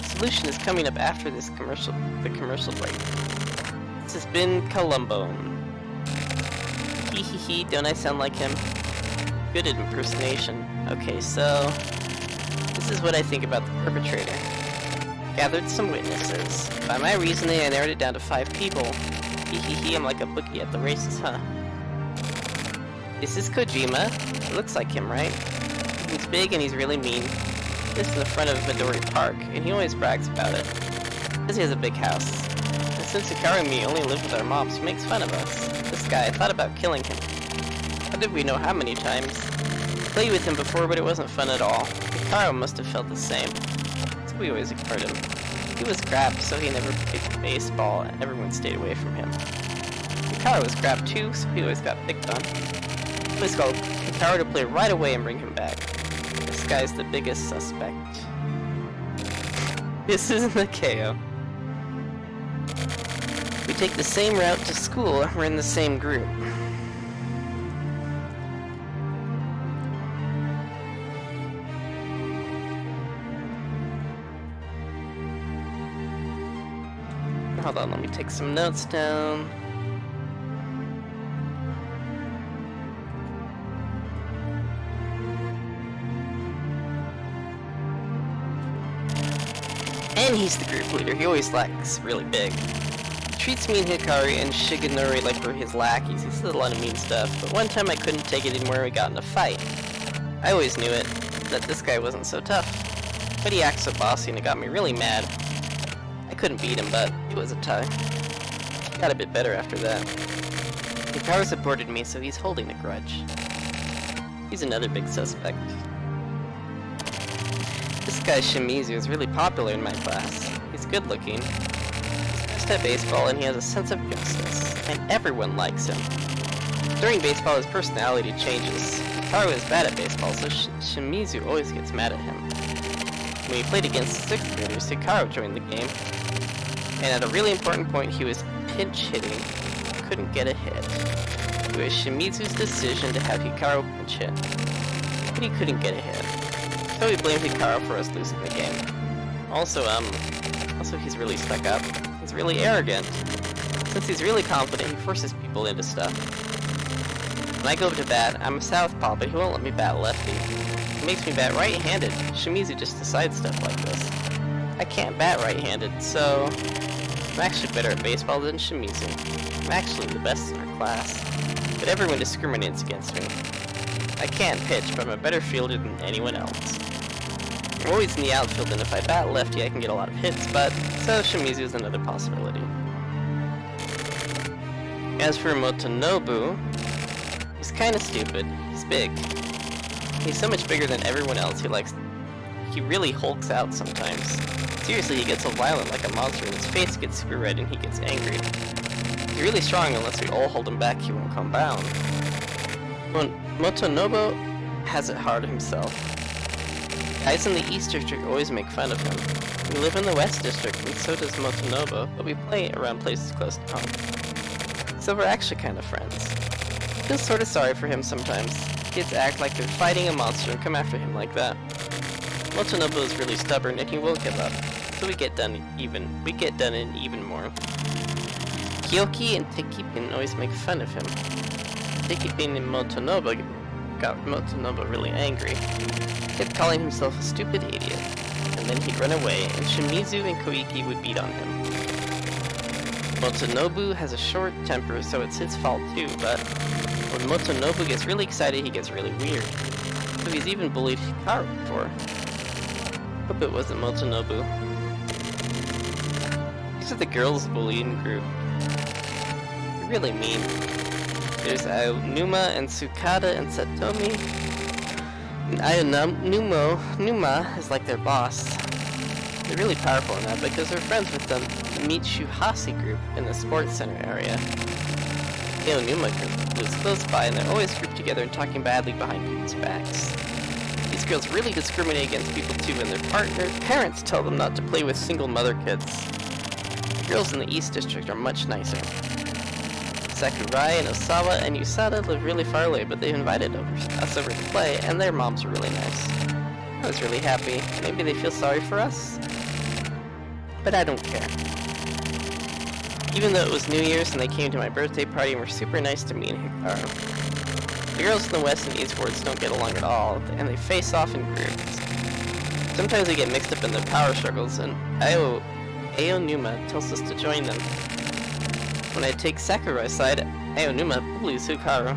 Solution is coming up after the commercial break. This has been Columbo. Hee, don't I sound like him? Good impersonation. Okay, so this is what I think about the perpetrator. Gathered some witnesses. By my reasoning, I narrowed it down to 5 people. Hee, I'm like a bookie at the races, huh? This is Kojima. It looks like him, right? He's big and he's really mean. This is the front of Midori Park, and he always brags about it. Because he has a big house. And since Hikaru and me only live with our moms, he makes fun of us. This guy, I thought about killing him. How did we know how many times? Played with him before, but it wasn't fun at all. Hikaru must have felt the same. So we always ignored him. He was crap, so he never played baseball, and everyone stayed away from him. Hikaru was crap too, so he always got picked on. We always called Hikaru to play right away and bring him back. This guy's the biggest suspect. This is Makeo. We take the same route to school, we're in the same group. Hold on, let me take some notes down. And he's the group leader. He always lacks really big. He treats me and Hikari and Shigenori like we're his lackeys. He says a lot of mean stuff, but one time I couldn't take it anymore and we got in a fight. I always knew it, that this guy wasn't so tough. But he acts so bossy and it got me really mad. I couldn't beat him, but it was a tie. He got a bit better after that. Hikaru supported me, so he's holding a grudge. He's another big suspect. This guy Shimizu is really popular in my class. He's good looking. He's best at baseball and he has a sense of justice. And everyone likes him. During baseball his personality changes. Hikaru is bad at baseball, so Shimizu always gets mad at him. When we played against the 6th graders, Hikaru joined the game. And at a really important point he was pinch hitting. Couldn't get a hit. It was Shimizu's decision to have Hikaru pinch hit. But he couldn't get a hit. So we blamed Hikaru for us losing the game. Also he's really stuck up. He's really arrogant. Since he's really confident, he forces people into stuff. When I go to bat, I'm a southpaw, but he won't let me bat lefty. He makes me bat right-handed. Shimizu just decides stuff like this. I can't bat right-handed, so I'm actually better at baseball than Shimizu. I'm actually the best in our class, but everyone discriminates against me. I can't pitch, but I'm a better fielder than anyone else. I'm always in the outfield, and if I bat lefty, I can get a lot of hits, but so Shimizu is another possibility. As for Motonobu, he's kinda stupid. He's big. He's so much bigger than everyone else. He really hulks out sometimes. Seriously, he gets so violent like a monster, and his face gets super red and he gets angry. He's really strong, unless we all hold him back, he won't come down. Motonobu has it hard himself. Guys in the East District always make fun of him. We live in the West District, and so does Motonobu, but we play around places close to home. So we're actually kind of friends. I feel sort of sorry for him sometimes. Kids act like they're fighting a monster and come after him like that. Motonobu is really stubborn and he won't give up, so we get done in even more. Kyoki and Tekipin always make fun of him. Tekipin and Motonobu got Motonobu really angry. He kept calling himself a stupid idiot, and then he'd run away, and Shimizu and Koiki would beat on him. Motonobu has a short temper, so it's his fault too, but when Motonobu gets really excited, he gets really weird. So he's even bullied Hikaru before. Hope it wasn't Motonobu. These are the girls' bullying group. They're really mean. There's Aonuma and Tsukada and Satomi. Numa is like their boss. They're really powerful in that because they're friends with the Mitsuhashi group in the sports center area. Aonuma group lives close by and they're always grouped together and talking badly behind people's backs. These girls really discriminate against people too, and their parents tell them not to play with single mother kids. The girls in the East District are much nicer. Sakurai and Osawa and Yusada live really far away, but they've invited us over to play, and their moms are really nice. I was really happy. Maybe they feel sorry for us? But I don't care. Even though it was New Year's and they came to my birthday party and were super nice to me and Hikaru. The girls in the West and East wards don't get along at all, and they face off in groups. Sometimes they get mixed up in their power struggles, and Aonuma tells us to join them. When I take Sakurai's side, Aonuma bullies Hikaru.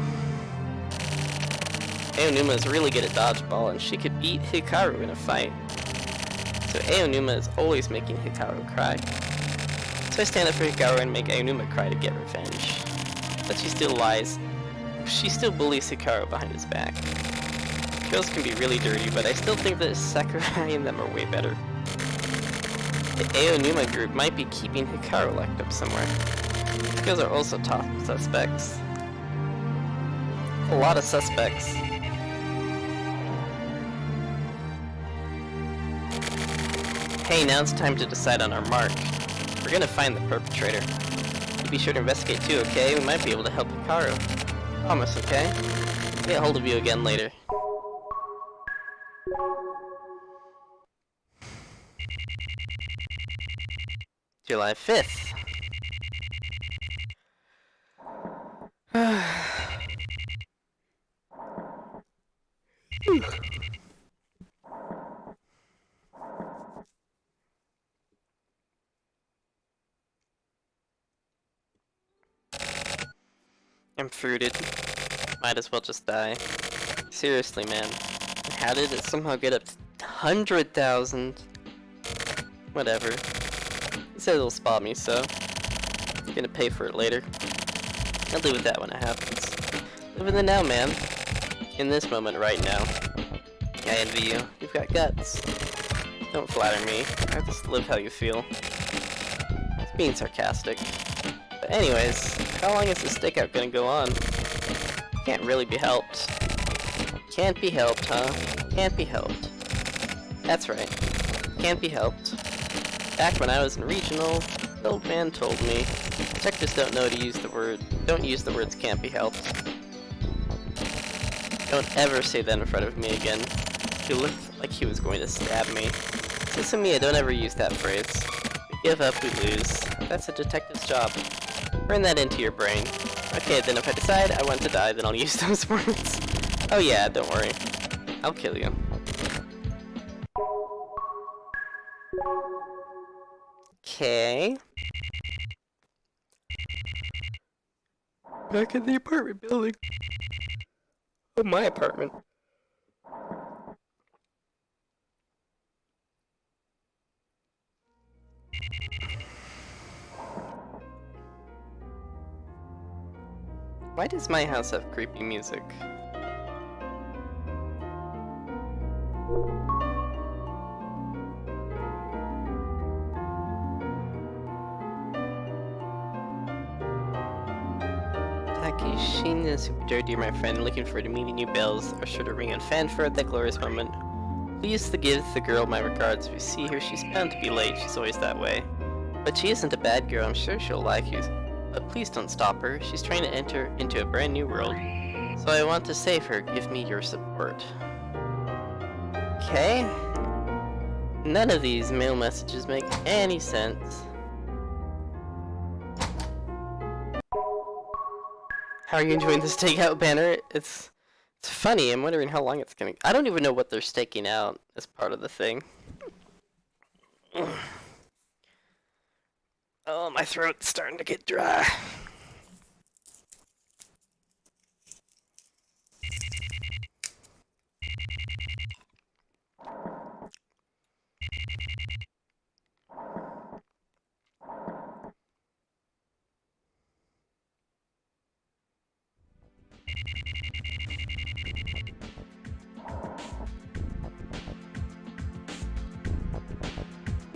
Aonuma is really good at dodgeball, and she could beat Hikaru in a fight. So Aonuma is always making Hikaru cry. So I stand up for Hikaru and make Aonuma cry to get revenge. But she still lies. She still bullies Hikaru behind his back. Girls can be really dirty, but I still think that Sakurai and them are way better. The Aonuma group might be keeping Hikaru locked up somewhere. These girls are also top suspects. A lot of suspects. Hey, now it's time to decide on our mark. We're gonna find the perpetrator. You be sure to investigate too, okay? We might be able to help Hikaru. Promise, okay? I'll get hold of you again later. July 5th. I'm fruited. Might as well just die. Seriously, man. How did it somehow get up to 100,000? Whatever. He said it'll spot me, so I'm gonna pay for it later. I'll deal with that when it happens. Live in the now, man. In this moment right now. I envy you. You've got guts. Don't flatter me. I just live how you feel. It's being sarcastic. But anyways, how long is this stakeout gonna go on? Can't really be helped. Can't be helped, huh? Can't be helped. That's right. Can't be helped. Back when I was in regional, the old man told me, detectives don't use the words can't be helped. Don't ever say that in front of me again. He looked like he was going to stab me. Since to me, I don't ever use that phrase. We give up, we lose. That's a detective's job. Burn that into your brain. Okay, then if I decide I want to die, then I'll use those words. Oh yeah, don't worry. I'll kill you. Okay. Back in the apartment building. Oh, my apartment. Why does my house have creepy music? Takeshin and Super dear my friend, looking forward to meeting you. Bells are sure to ring on fanfare at that glorious moment. Please give the girl my regards. If you see her, she's bound to be late. She's always that way. But she isn't a bad girl. I'm sure she'll like you. But please don't stop her. She's trying to enter into a brand new world. So I want to save her. Give me your support. Okay. None of these mail messages make any sense. How are you enjoying the stakeout banner? It's funny. I'm wondering how long it's gonna. I don't even know what they're staking out as part of the thing. Oh, my throat's starting to get dry.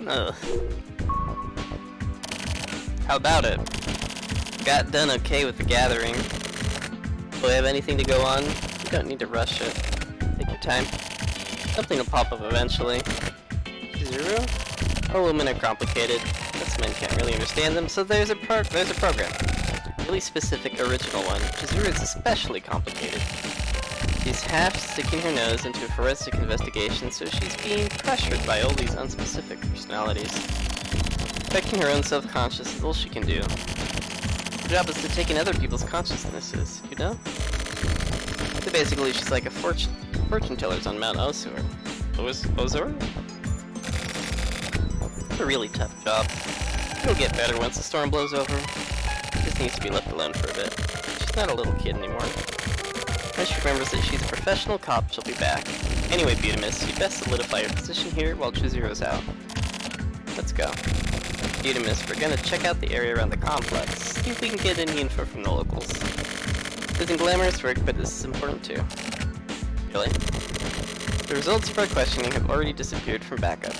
Ugh. How about it? Got done okay with the gathering. Do I have anything to go on? You don't need to rush it. Take your time. Something will pop up eventually. Zero? All women are complicated. Us men can't really understand them, so there's a program. Really specific, original one. Chizuru is especially complicated. She's half sticking her nose into a forensic investigation, so she's being pressured by all these unspecific personalities. Affecting her own self-conscious is all she can do. Her job is to take in other people's consciousnesses, you know? So basically, she's like a fortune tellers on Mount Osur. Osur? It's a really tough job. It'll get better once the storm blows over. She just needs to be left alone for a bit. She's not a little kid anymore. When she remembers that she's a professional cop, she'll be back. Anyway, Butamus, you'd best solidify your position here while Chizuru's out. Let's go. Butamus, we're gonna check out the area around the complex. See if we can get any info from the locals. It isn't glamorous work, but this is important too. Really? The results of our questioning have already disappeared from backup.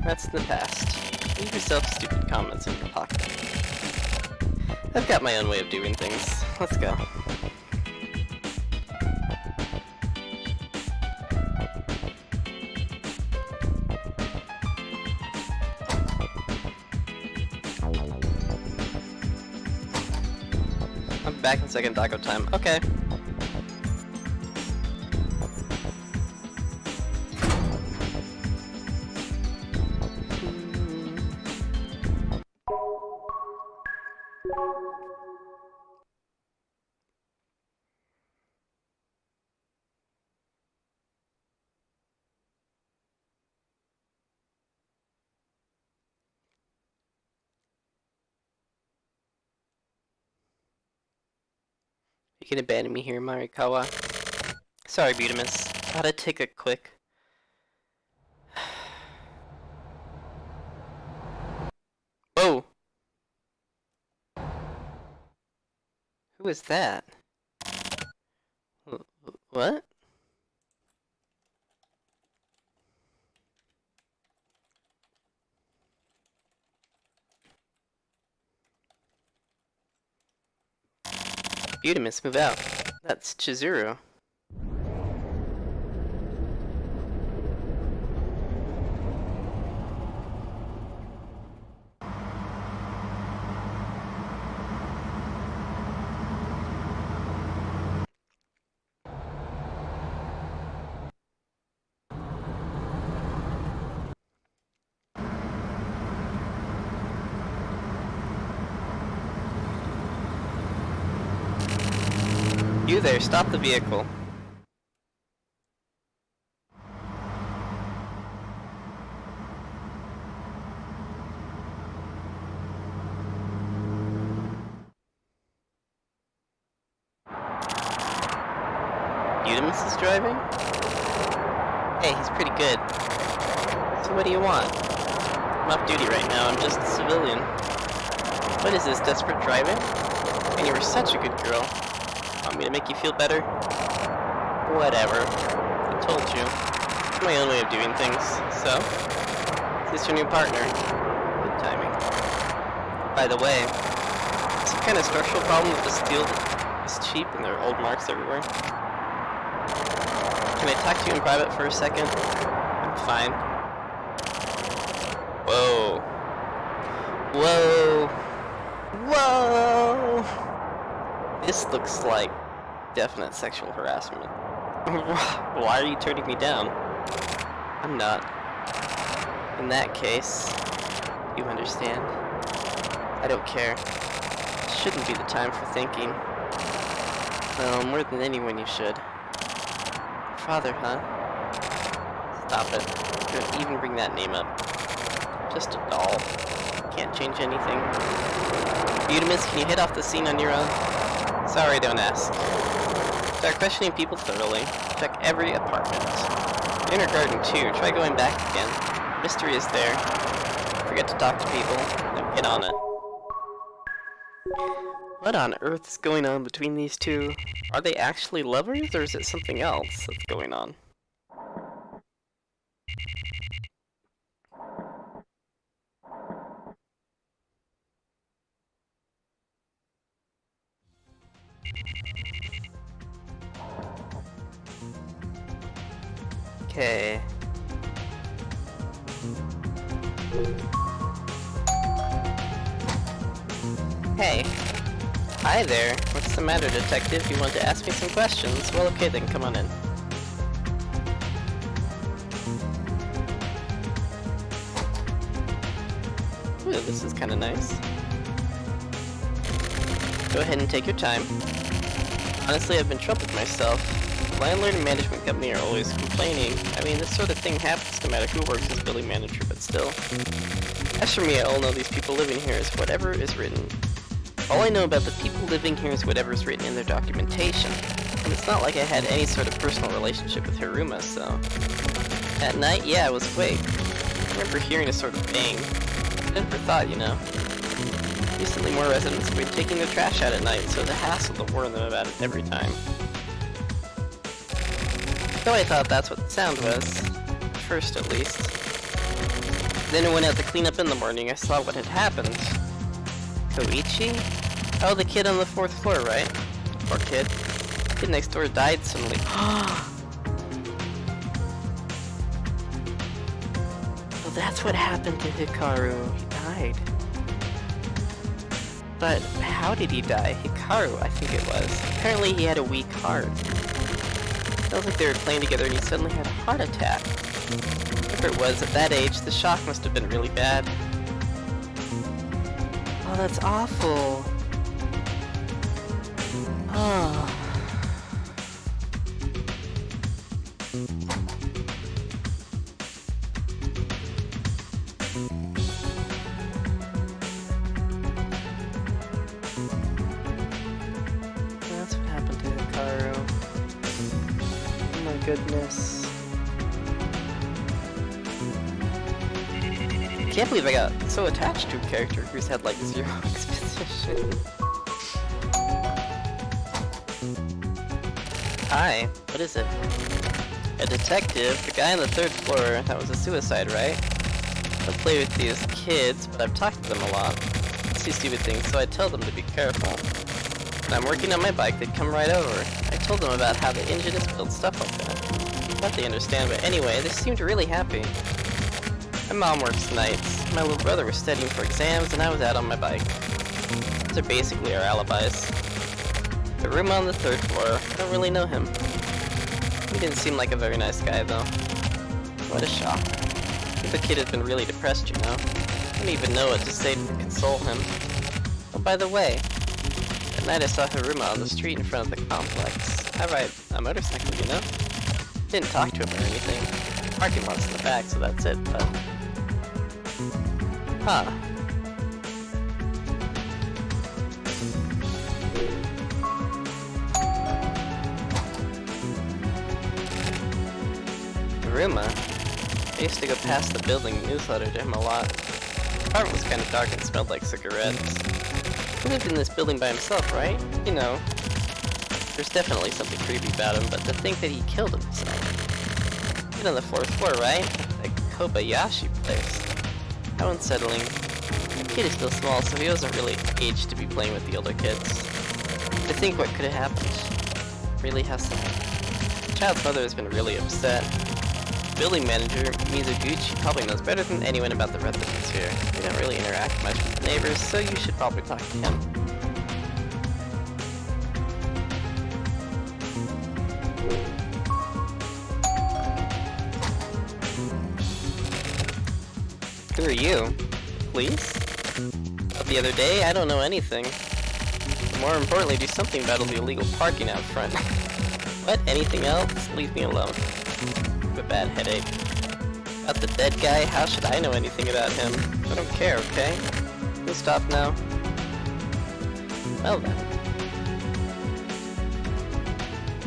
That's in the past. Leave yourself stupid comments in your pocket. I've got my own way of doing things. Let's go. I'm back in second taco time. Okay. You can abandon me here, Marikawa. Sorry, Butamus. Thought I'd take a quick... Whoa! Who is that? What? Butamus, move out. That's Chizuru. You there, stop the vehicle. Butamus is driving? Hey, he's pretty good. So what do you want? I'm off duty right now, I'm just a civilian. What is this, desperate driving? And you were such a good girl. Want me to make you feel better? Whatever. I told you. It's my own way of doing things, so... Is this your new partner? Good timing. By the way, some kind of structural problem with the steel is cheap and there are old marks everywhere. Can I talk to you in private for a second? I'm fine. Whoa. Whoa. Whoa! This looks like definite sexual harassment. Why are you turning me down? I'm not. In that case, you understand? I don't care. It shouldn't be the time for thinking. Well, more than anyone you should. Father, huh? Stop it. Don't even bring that name up. Just a doll. Can't change anything. Butamus, can you hit off the scene on your own? Sorry, don't ask. Start questioning people thoroughly. Check every apartment. Inner garden too. Try going back again. Mystery is there. Forget to talk to people. Now get on it. What on earth is going on between these two? Are they actually lovers, or is it something else that's going on? Okay. Hey. Hi there. What's the matter, detective? You want to ask me some questions? Well, okay then, come on in. Ooh, this is kinda nice. Go ahead and take your time. Honestly, I've been troubled myself. The landlord and management company are always complaining. I mean, this sort of thing happens no matter who works as building manager, but still. As for me, I all know these people living here is whatever is written. All I know about the people living here is whatever is written in their documentation. And it's not like I had any sort of personal relationship with Hiruma, so... At night, yeah, I was awake. I remember hearing a sort of bang. I never thought, you know. Recently, more residents have been taking their trash out at night, so the hassle to warn them about it every time. So I thought that's what the sound was. At first, at least. Then I went out to clean up in the morning. I saw what had happened. Koichi? Oh, the kid on the 4th floor, right? Poor kid. The kid next door died suddenly. Well, that's what happened to Hikaru. He died. But how did he die? Hikaru, I think it was. Apparently he had a weak heart. Sounds like they were playing together and he suddenly had a heart attack. Whatever it was, at that age, the shock must have been really bad. Oh, that's awful. Oh. That's what happened to Hikaru. Oh my goodness. I can't believe I got so attached to a character who's had like 0 exposition. Hi, what is it? A detective? The guy on the 3rd floor, that was a suicide, right? I play with these kids, but I've talked to them a lot. I see stupid things, so I tell them to be careful. When I'm working on my bike, they'd come right over. I told them about how the engine is built, stuff like that. Not they understand, but anyway, they seemed really happy. My mom works nights. My little brother was studying for exams, and I was out on my bike. Those are basically our alibis. The room on the 3rd floor, I don't really know him. He didn't seem like a very nice guy, though. What a shock. I think the kid had been really depressed, you know. I didn't even know what to say to console him. Oh, by the way, that night I saw Hiruma on the street in front of the complex. I ride a motorcycle, you know? Didn't talk to him or anything. The parking lot's in the back, so that's it, but... Huh. Hiruma? I used to go past the building newsletter to him a lot. The apartment was kind of dark and smelled like cigarettes. He lived in this building by himself, right? You know, there's definitely something creepy about him, but to think that he killed himself. He's on the 4th floor, right? The Kobayashi place. How unsettling. The kid is still small, so he wasn't really aged to be playing with the older kids. To think what could have happened. Really how sad. The child's mother has been really upset. Building manager, Mizuguchi, probably knows better than anyone about the residents here. We don't really interact much with the neighbors, so you should probably talk to him. Who are you? Police? But the other day, I don't know anything. But more importantly, do something about all the illegal parking out front. What? Anything else? Leave me alone. I have a bad headache. About the dead guy? How should I know anything about him? I don't care, okay? Can we stop now? Well then.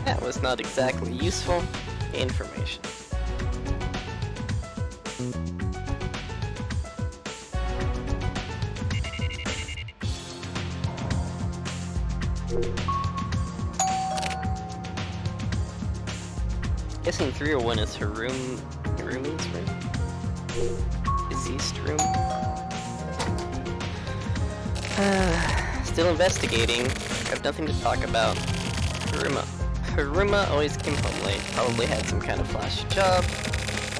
That was not exactly useful information. Guessing 301 is Hiruma's room? Deceased room? Still investigating. I have nothing to talk about. Hiruma. Haruma always came home late, probably had some kind of flashy job.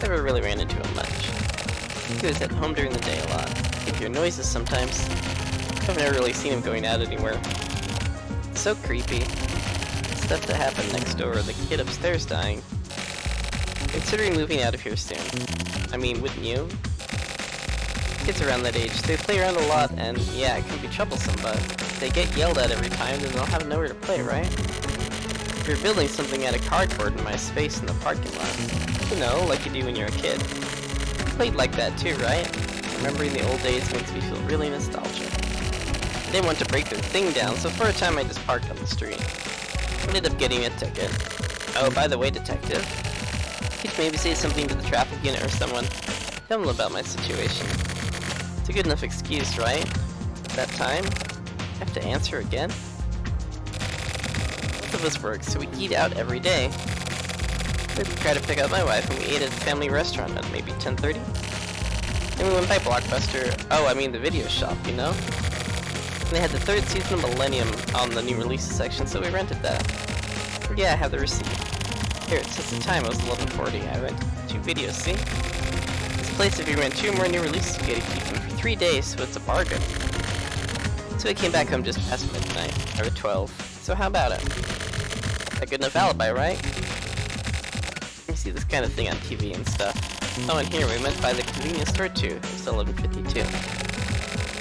Never really ran into him much. He was at home during the day a lot. You hear noises sometimes. I've never really seen him going out anywhere. It's so creepy. Stuff that happened next door, the kid upstairs dying. Considering moving out of here soon. I mean, wouldn't you? Kids around that age, they play around a lot, and yeah, it can be troublesome, but if they get yelled at every time, then they'll have nowhere to play, right? If you're building something out of cardboard in my space in the parking lot, you know, like you do when you're a kid. You played like that too, right? Remembering the old days makes me feel really nostalgic. I didn't want to break the thing down, so for a time I just parked on the street. Ended up getting a ticket. Oh, by the way, detective, could you maybe say something to the traffic unit or someone? Tell them about my situation. It's a good enough excuse, right? At that time, I have to answer again? Both of us work, so we eat out every day. We try to pick up my wife, and we ate at a family restaurant at maybe 10:30. Then we went by Blockbuster. Oh, I mean the video shop, you know? And they had the 3rd season of Millennium on the new releases section, so we rented that. But yeah, I have the receipt. Here, it says the time, it was 11:40. I rented 2 videos, see? This place, if you rent 2 more new releases, you get to keep them for 3 days, so it's a bargain. So I came back home just past midnight, or 12. So how about it? A good enough alibi, right? You see this kind of thing on TV and stuff. Oh, and here, we went by the convenience store too. It was 11:52.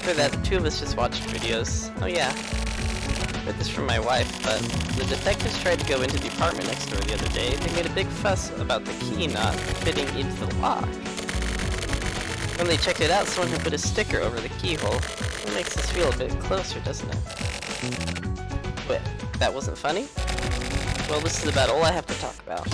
For that, the 2 of us just watched videos. Oh yeah. I heard this from my wife, but the detectives tried to go into the apartment next door the other day. They made a big fuss about the key not fitting into the lock. When they checked it out, someone had put a sticker over the keyhole. It makes us feel a bit closer, doesn't it? Wait, that wasn't funny? Well, this is about all I have to talk about.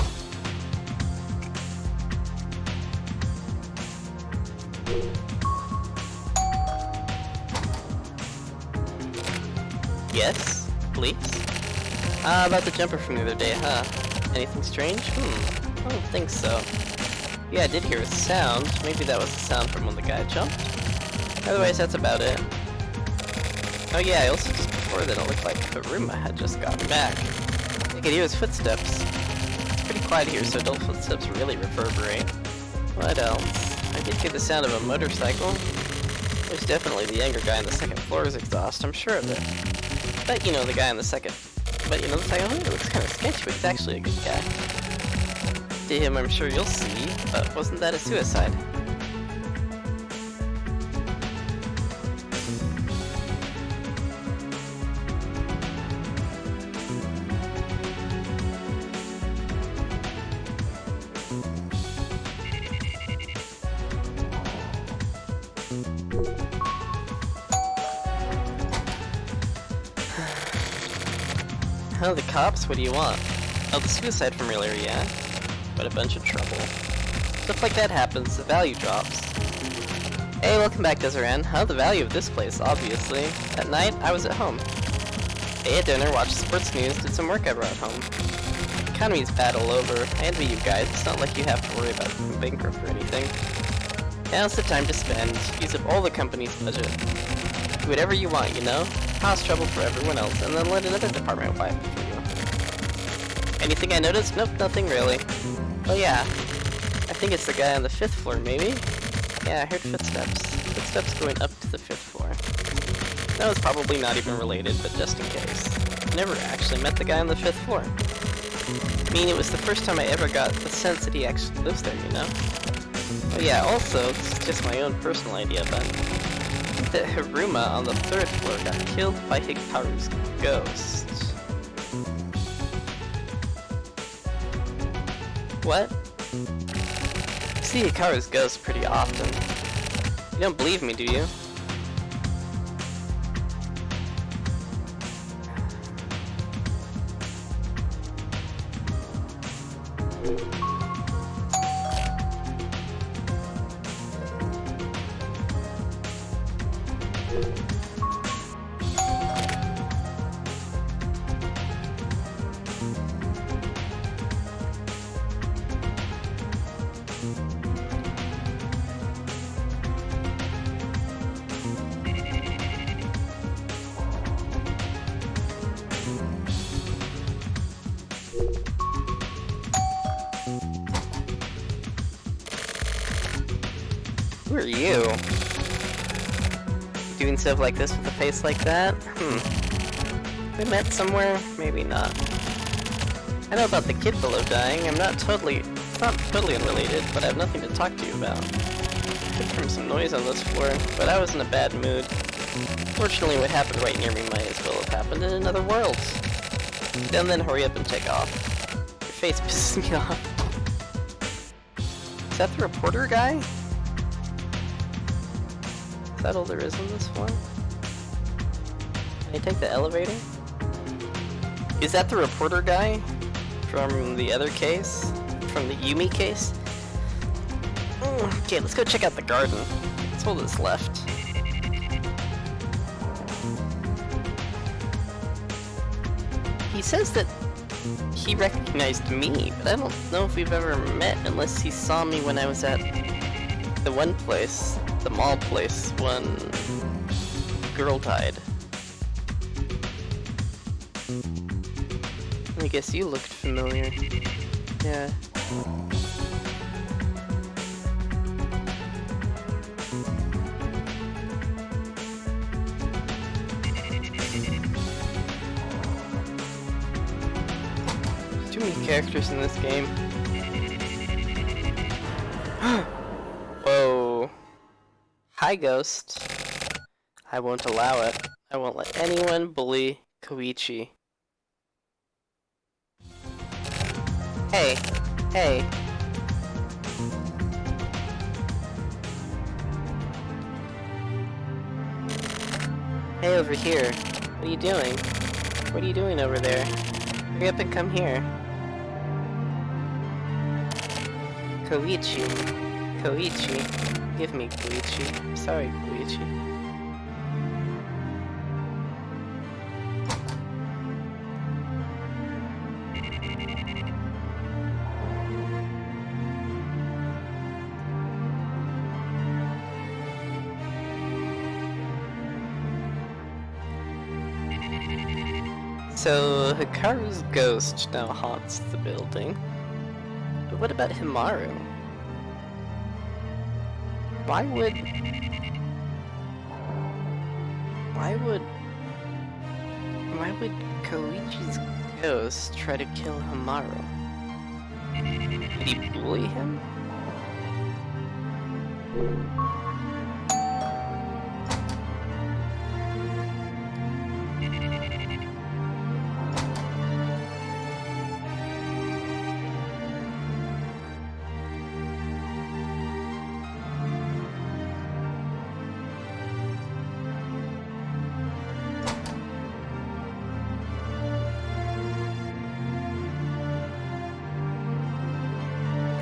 Yes? Please? About the jumper from the other day, huh? Anything strange? I don't think so. Yeah, I did hear a sound. Maybe that was the sound from when the guy jumped. Otherwise, that's about it. Oh yeah, I also just before that it looked like Haruma had just gotten back. I could hear his footsteps. It's pretty quiet here, so adult footsteps really reverberate. What else? I did hear the sound of a motorcycle. There's definitely the younger guy on the 2nd floor's exhaust, I'm sure of it. But you know, the guy on the second. But you know, the second one, it looks kind of sketchy, but he's actually a good guy. To him, I'm sure you'll see, but wasn't that a suicide? Oh, the cops? What do you want? Oh, the suicide from earlier, yeah? But a bunch of trouble. Stuff like that happens, the value drops. Hey, welcome back, Desiree. Oh, the value of this place, obviously. At night, I was at home. Ate at dinner, watched sports news, did some work I brought home. The economy's bad all over. I envy you guys. It's not like you have to worry about being bankrupt or anything. Now's the time to spend. Use up all the company's budget. Do whatever you want, you know? Cause trouble for everyone else, and then let another department wipe for you. Anything I noticed? Nope, nothing really. Oh yeah, I think it's the guy on the 5th floor, maybe? Yeah, I heard footsteps. Footsteps going up to the 5th floor. That was probably not even related, but just in case. I never actually met the guy on the 5th floor. I mean, it was the first time I ever got the sense that he actually lives there, you know? Oh yeah, also, this is just my own personal idea, but I think that Haruma on the 3rd floor got killed by Hikaru's ghost. What? You see Hikaru's ghost pretty often. You don't believe me, do you? Who are you? Doing stuff like this with a face like that? We met somewhere? Maybe not. I know about the kid below dying. It's not totally unrelated, but I have nothing to talk to you about. Could from some noise on this floor, but I was in a bad mood. Fortunately, what happened right near me might as well have happened in another world. And then hurry up and take off. Your face pisses me off. Is that the reporter guy? Is that all there is in this one? Can I take the elevator? Is that the reporter guy? From the other case? From the Yumi case? Okay, let's go check out the garden. That's all that's left. He says that he recognized me, but I don't know if we've ever met unless he saw me when I was at the one place, the mall place, when girl died. I guess you looked familiar. Yeah. Too many characters in this game. Whoa. Hi, Ghost. I won't allow it. I won't let anyone bully Koichi. Hey. Hey. Hey, over here. What are you doing? What are you doing over there? Hurry up and come here. Koichi. Koichi. Give me Koichi. I'm sorry, Koichi. So, Hikaru's ghost now haunts the building. But what about Himaru? Why would Koichi's ghost try to kill Himaru? Did he bully him?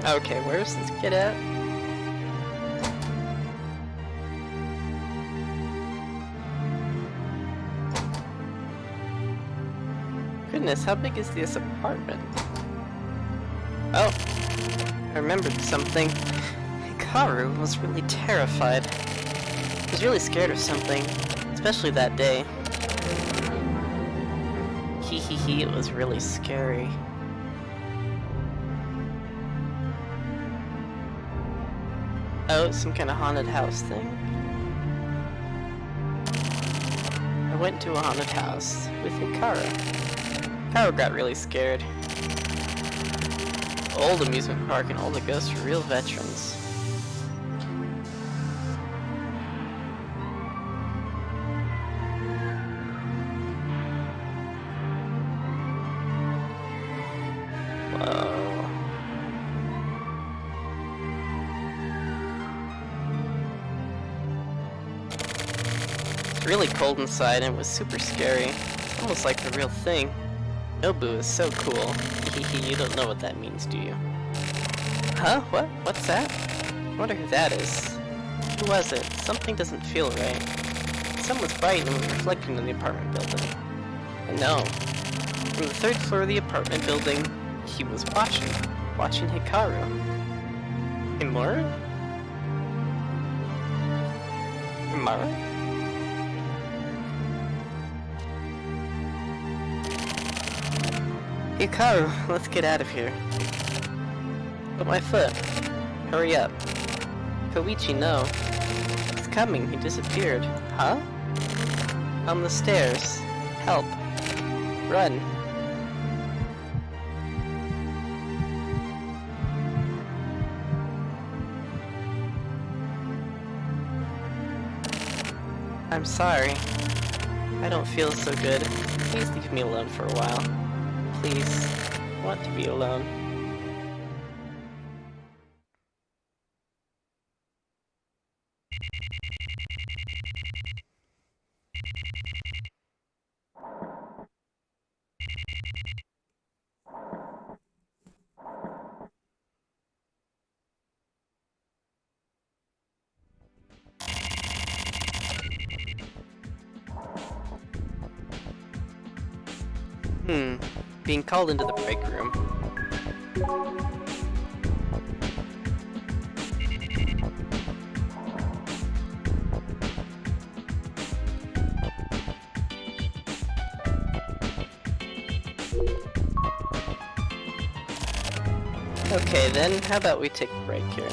Okay, where's this kid at? Goodness, how big is this apartment? Oh, I remembered something. Hikaru was really terrified. He was really scared of something, especially that day. It was really scary. Oh, some kind of haunted house thing? I went to a haunted house with Hikaru. Hikaru got really scared. Old amusement park and all the ghosts were real veterans. Really cold inside and it was super scary. Almost like the real thing. Nobu is so cool. You don't know what that means, do you? Huh? What? What's that? I wonder who that is. Who was it? Something doesn't feel right. The sun was bright and reflecting in the apartment building. I know. From the third floor of the apartment building, he was watching Hikaru. Himaru? Himaru? Hikaru, let's get out of here. But my foot. Hurry up. Koichi, no. He's coming, he disappeared. Huh? On the stairs. Help. Run. I'm sorry. I don't feel so good. Please leave me alone for a while. Please. I want to be alone. Being called into the break room. Okay then, how about we take a break here?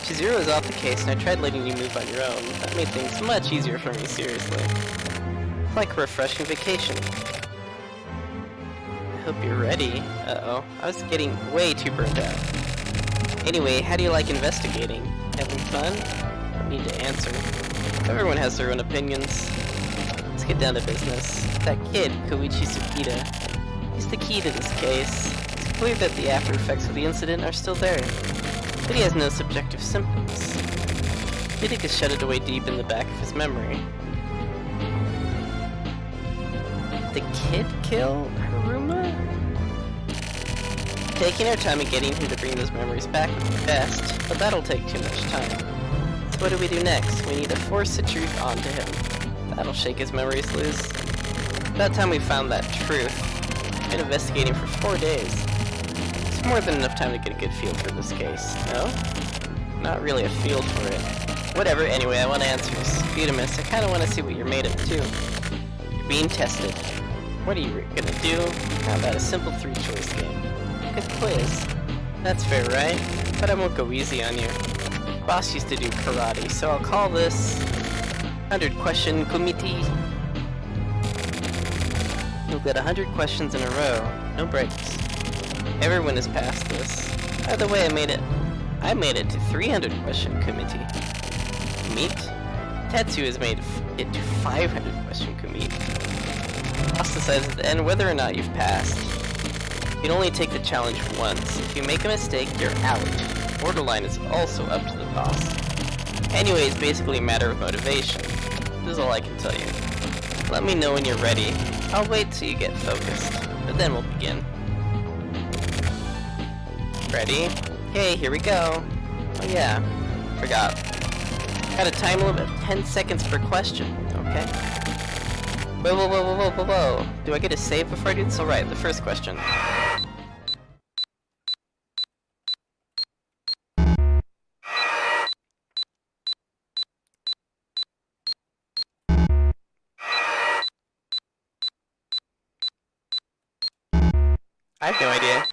Chizuru is off the case and I tried letting you move on your own. That made things much easier for me, seriously. It's like a refreshing vacation. I hope you're ready. Uh-oh, I was getting way too burnt out. Anyway, how do you like investigating? Having fun? Don't need to answer. Everyone has their own opinions. Let's get down to business. That kid, Koichi Tsukida, he's the key to this case. It's clear that the after effects of the incident are still there, but he has no subjective symptoms. Hideki has shut it away deep in the back of his memory. The kid kill Haruma? Taking our time and getting him to bring those memories back would be best, but that'll take too much time. So what do we do next? We need to force the truth onto him. That'll shake his memories loose. About time we found that truth. Been investigating for 4 days. It's more than enough time to get a good feel for this case, no? Not really a feel for it. Whatever, anyway, I want answers. Butamus, I kinda wanna see what you're made of too. You're being tested. What are you gonna do? How about a simple 3-choice game? Like a quiz. That's fair, right? But I won't go easy on you. Boss used to do karate, so I'll call this 100 question committee. You'll get 100 questions in a row, no breaks. Everyone has passed this. By the way, I made it to 300 question committee. Meet? Tetsu has made it to 500 question committee. Boss decides at the end whether or not you've passed. You can only take the challenge once. If you make a mistake, you're out. Borderline is also up to the boss. Anyway, it's basically a matter of motivation. This is all I can tell you. Let me know when you're ready. I'll wait till you get focused, but then we'll begin. Ready? Okay, here we go. Oh yeah, forgot. Got a time limit of 10 seconds per question, okay? Whoa, whoa, whoa, whoa, whoa, whoa, whoa. Do I get a save before I do this? Alright, the first question. I have no idea.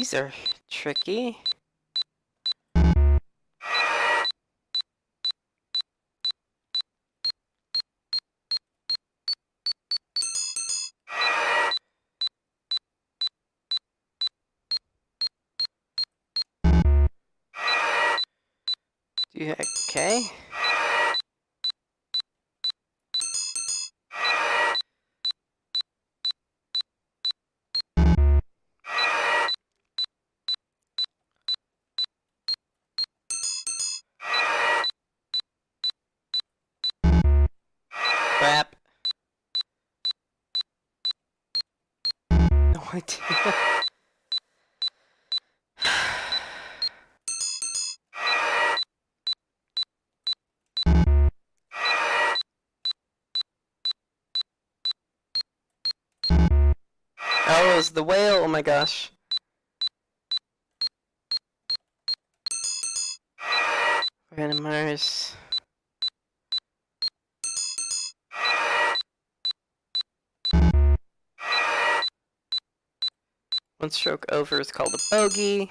These are tricky. Okay. Crap. No idea. Oh, it was the whale. Oh my gosh. Random Mars. One stroke over is called a bogey.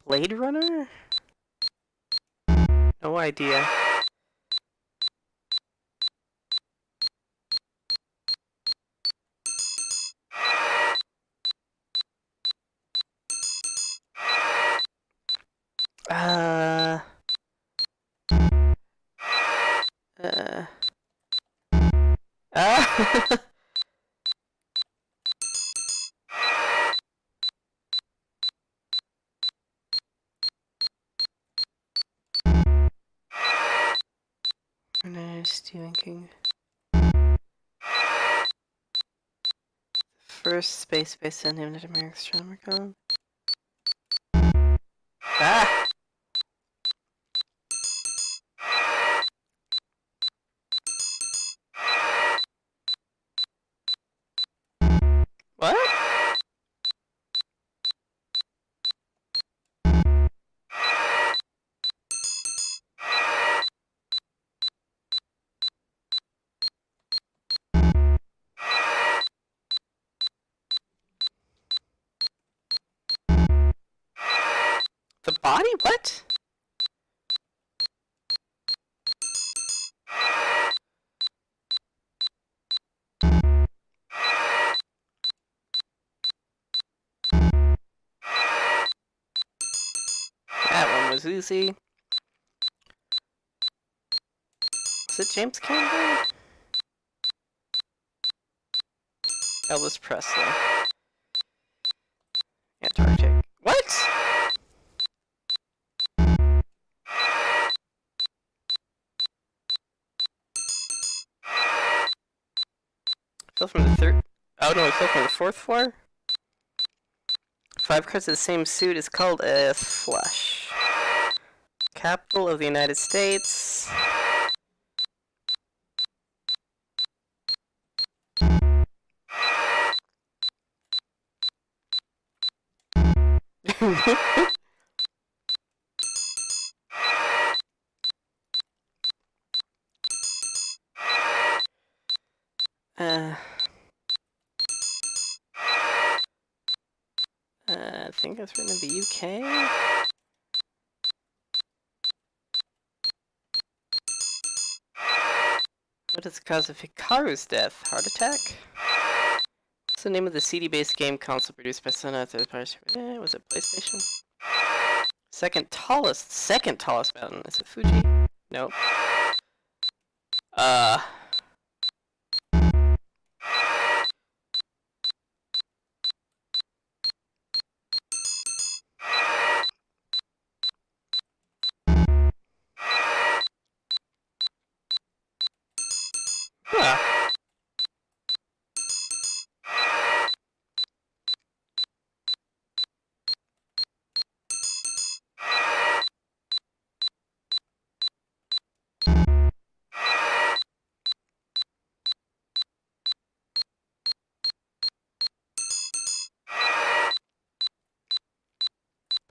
Blade Runner? No idea. Uh, uh, Stephen King. First space-based named American astronomer called. Ah! What? The body? What? That one was easy. Was it James Cameron? Elvis Presley. Antarctic. What? Fell from the third. Oh no, it fell from the fourth floor? 5 cards of the same suit is called a flush. Capital of the United States. I think it's written in the UK. What is the cause of Hikaru's death? Heart attack? What's the name of the CD-based game console produced by Sony? Was it PlayStation? Second tallest mountain. Is it Fuji? Nope. Huh.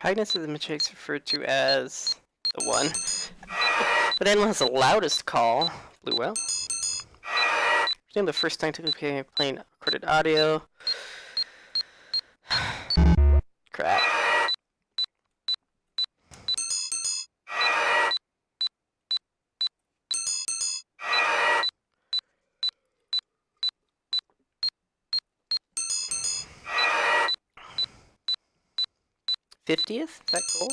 protagonist of the matrix referred to as the one. What animal has the loudest call? Blue whale. The first scientifically playing recorded audio. Crap. $50th? Is that gold?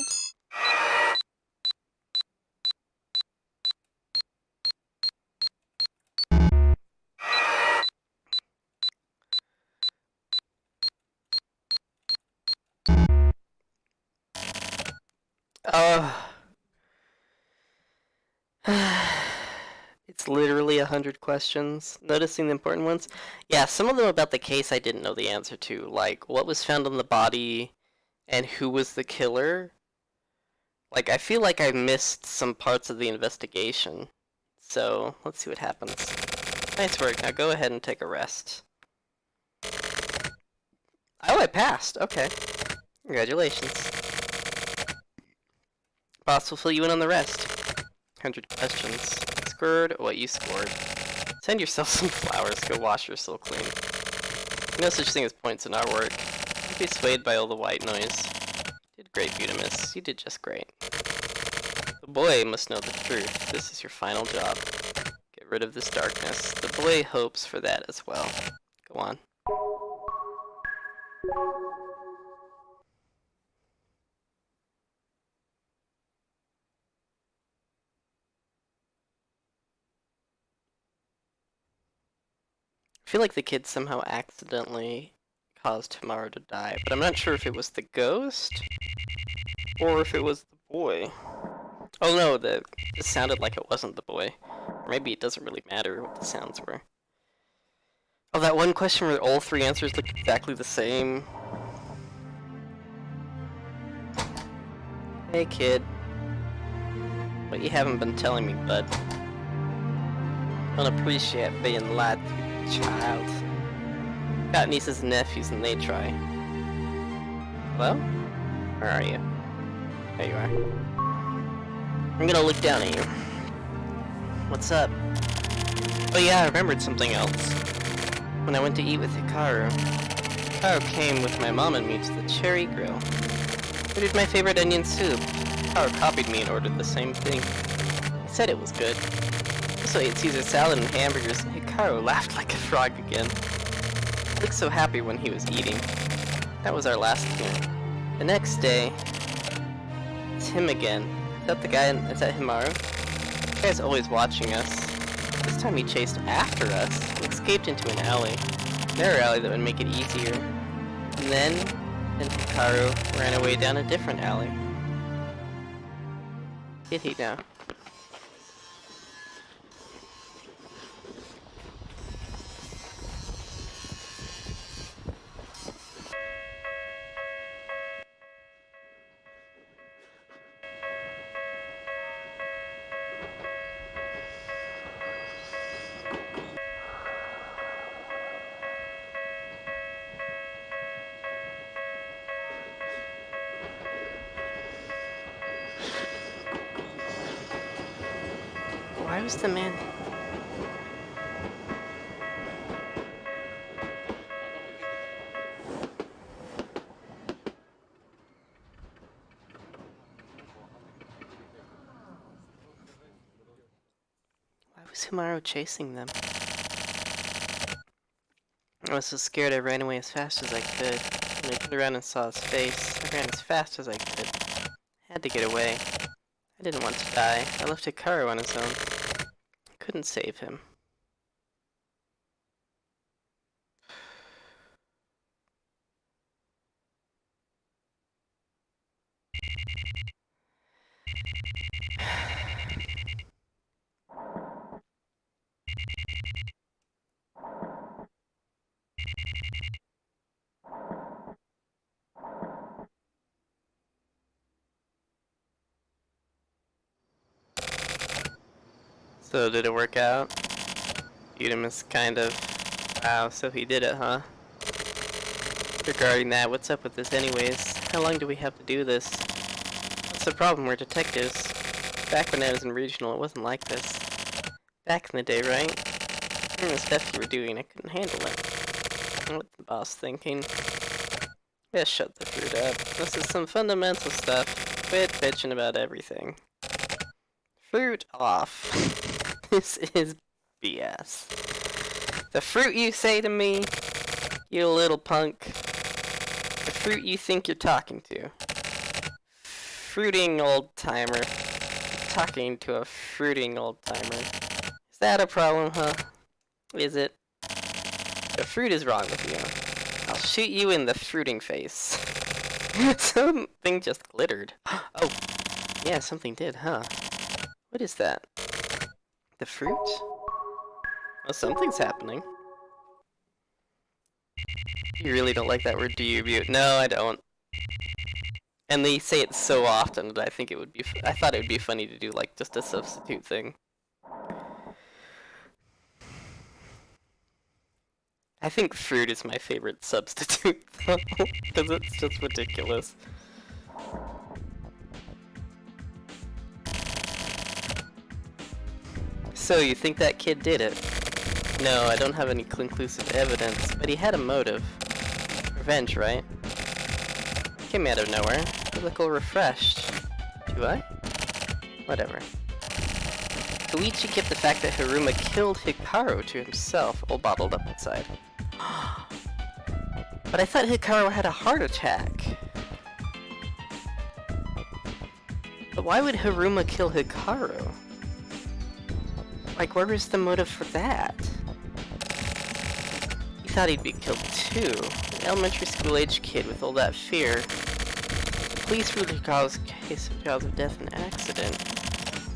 It's literally 100 questions. Noticing the important ones? Yeah, some of them about the case I didn't know the answer to. Like, what was found on the body and who was the killer? Like, I feel like I missed some parts of the investigation. So, let's see what happens. Nice work. Now go ahead and take a rest. Oh, I passed. Okay. Congratulations. Boss will fill you in on the rest. 100 questions. Scored what you scored. Send yourself some flowers. Go wash your soul clean. No such thing as points in our work. Don't be swayed by all the white noise. You did great, Butamus. You did just great. The boy must know the truth. This is your final job. Get rid of this darkness. The boy hopes for that as well. Go on. I feel like the kid somehow accidentally caused Himaru to die, but I'm not sure if it was the ghost or if it was the boy. Oh no, it sounded like it wasn't the boy. Or maybe it doesn't really matter what the sounds were. Oh, that one question where all three answers looked exactly the same. Hey kid. What you haven't been telling me, bud. Don't appreciate being lied to, child. Got nieces and nephews and they try. Hello? Where are you? There you are. I'm gonna look down at you. What's up? Oh yeah, I remembered something else. When I went to eat with Hikaru. Hikaru came with my mom and me to the Cherry Grill. Ordered my favorite onion soup. Hikaru copied me and ordered the same thing. He said it was good. Also ate Caesar salad and hamburgers. Hikaru laughed like a frog again. He looked so happy when he was eating. That was our last meal. The next day, it's him again. Is that the guy? Is that Himaru? The guy's always watching us. This time he chased after us and escaped into an alley. A narrow alley that would make it easier. And then Hikaru ran away down a different alley. Did he now? Why was the man... Why was Himaru chasing them? I was so scared I ran away as fast as I could. When I turned around and saw his face, I ran as fast as I could. I had to get away. I didn't want to die. I left Hikaru on his own. I couldn't save him. So did it work out? Butamus kind of... Wow, so he did it, huh? Regarding that, what's up with this anyways? How long do we have to do this? the problem, we're detectives. Back when I was in regional, it wasn't like this. Back in the day, right? Some of the stuff you were doing, I couldn't handle it. What's the boss thinking? Yeah, shut the fruit up. This is some fundamental stuff. Quit bitching about everything. Fruit off. This is BS. The fruit you say to me, you little punk. The fruit you think you're talking to. Fruiting old timer. Talking to a fruiting old timer. Is that a problem, huh? Is it? The fruit is wrong with you. I'll shoot you in the fruiting face. Something just glittered. Oh, yeah, something did, huh? What is that? The fruit? Well, something's happening. You really don't like that word, do you, Butte? No, I don't. And they say it so often that I think it would be. I thought it would be funny to do like just a substitute thing. I think fruit is my favorite substitute though, because it's just ridiculous. So you think that kid did it? No, I don't have any conclusive evidence, but he had a motive. Revenge, right? Came out of nowhere. You look all refreshed. Do I? Whatever. Koichi kept the fact that Hiruma killed Hikaru to himself all bottled up inside. But I thought Hikaru had a heart attack. But why would Hiruma kill Hikaru? Like, where was the motive for that? He thought he'd be killed too. An elementary school-age kid with all that fear. The police ruled Hikaru's case of cause of death an accident.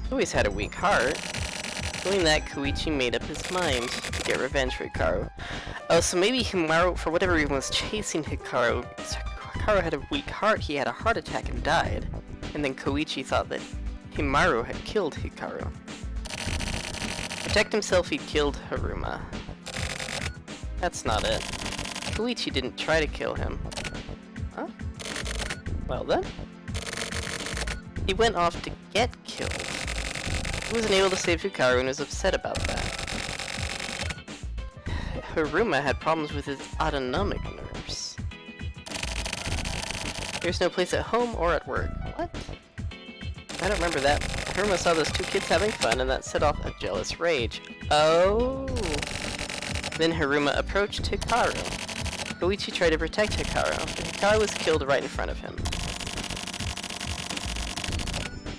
He always had a weak heart. Doing that, Koichi made up his mind to get revenge for Hikaru. Oh, so maybe Himaru, for whatever reason, was chasing Hikaru. Hikaru had a weak heart, he had a heart attack and died. And then Koichi thought that Himaru had killed Hikaru. To protect himself, he killed Hiruma. That's not it. Koichi didn't try to kill him. Huh? Well then. He went off to get killed. He wasn't able to save Hikaru and was upset about that. Hiruma had problems with his autonomic nerves. There's no place at home or at work. What? I don't remember that. Hiruma saw those two kids having fun and that set off a jealous rage. Oh! Then Hiruma approached Hikaru. Koichi tried to protect Hikaru, but Hikaru was killed right in front of him.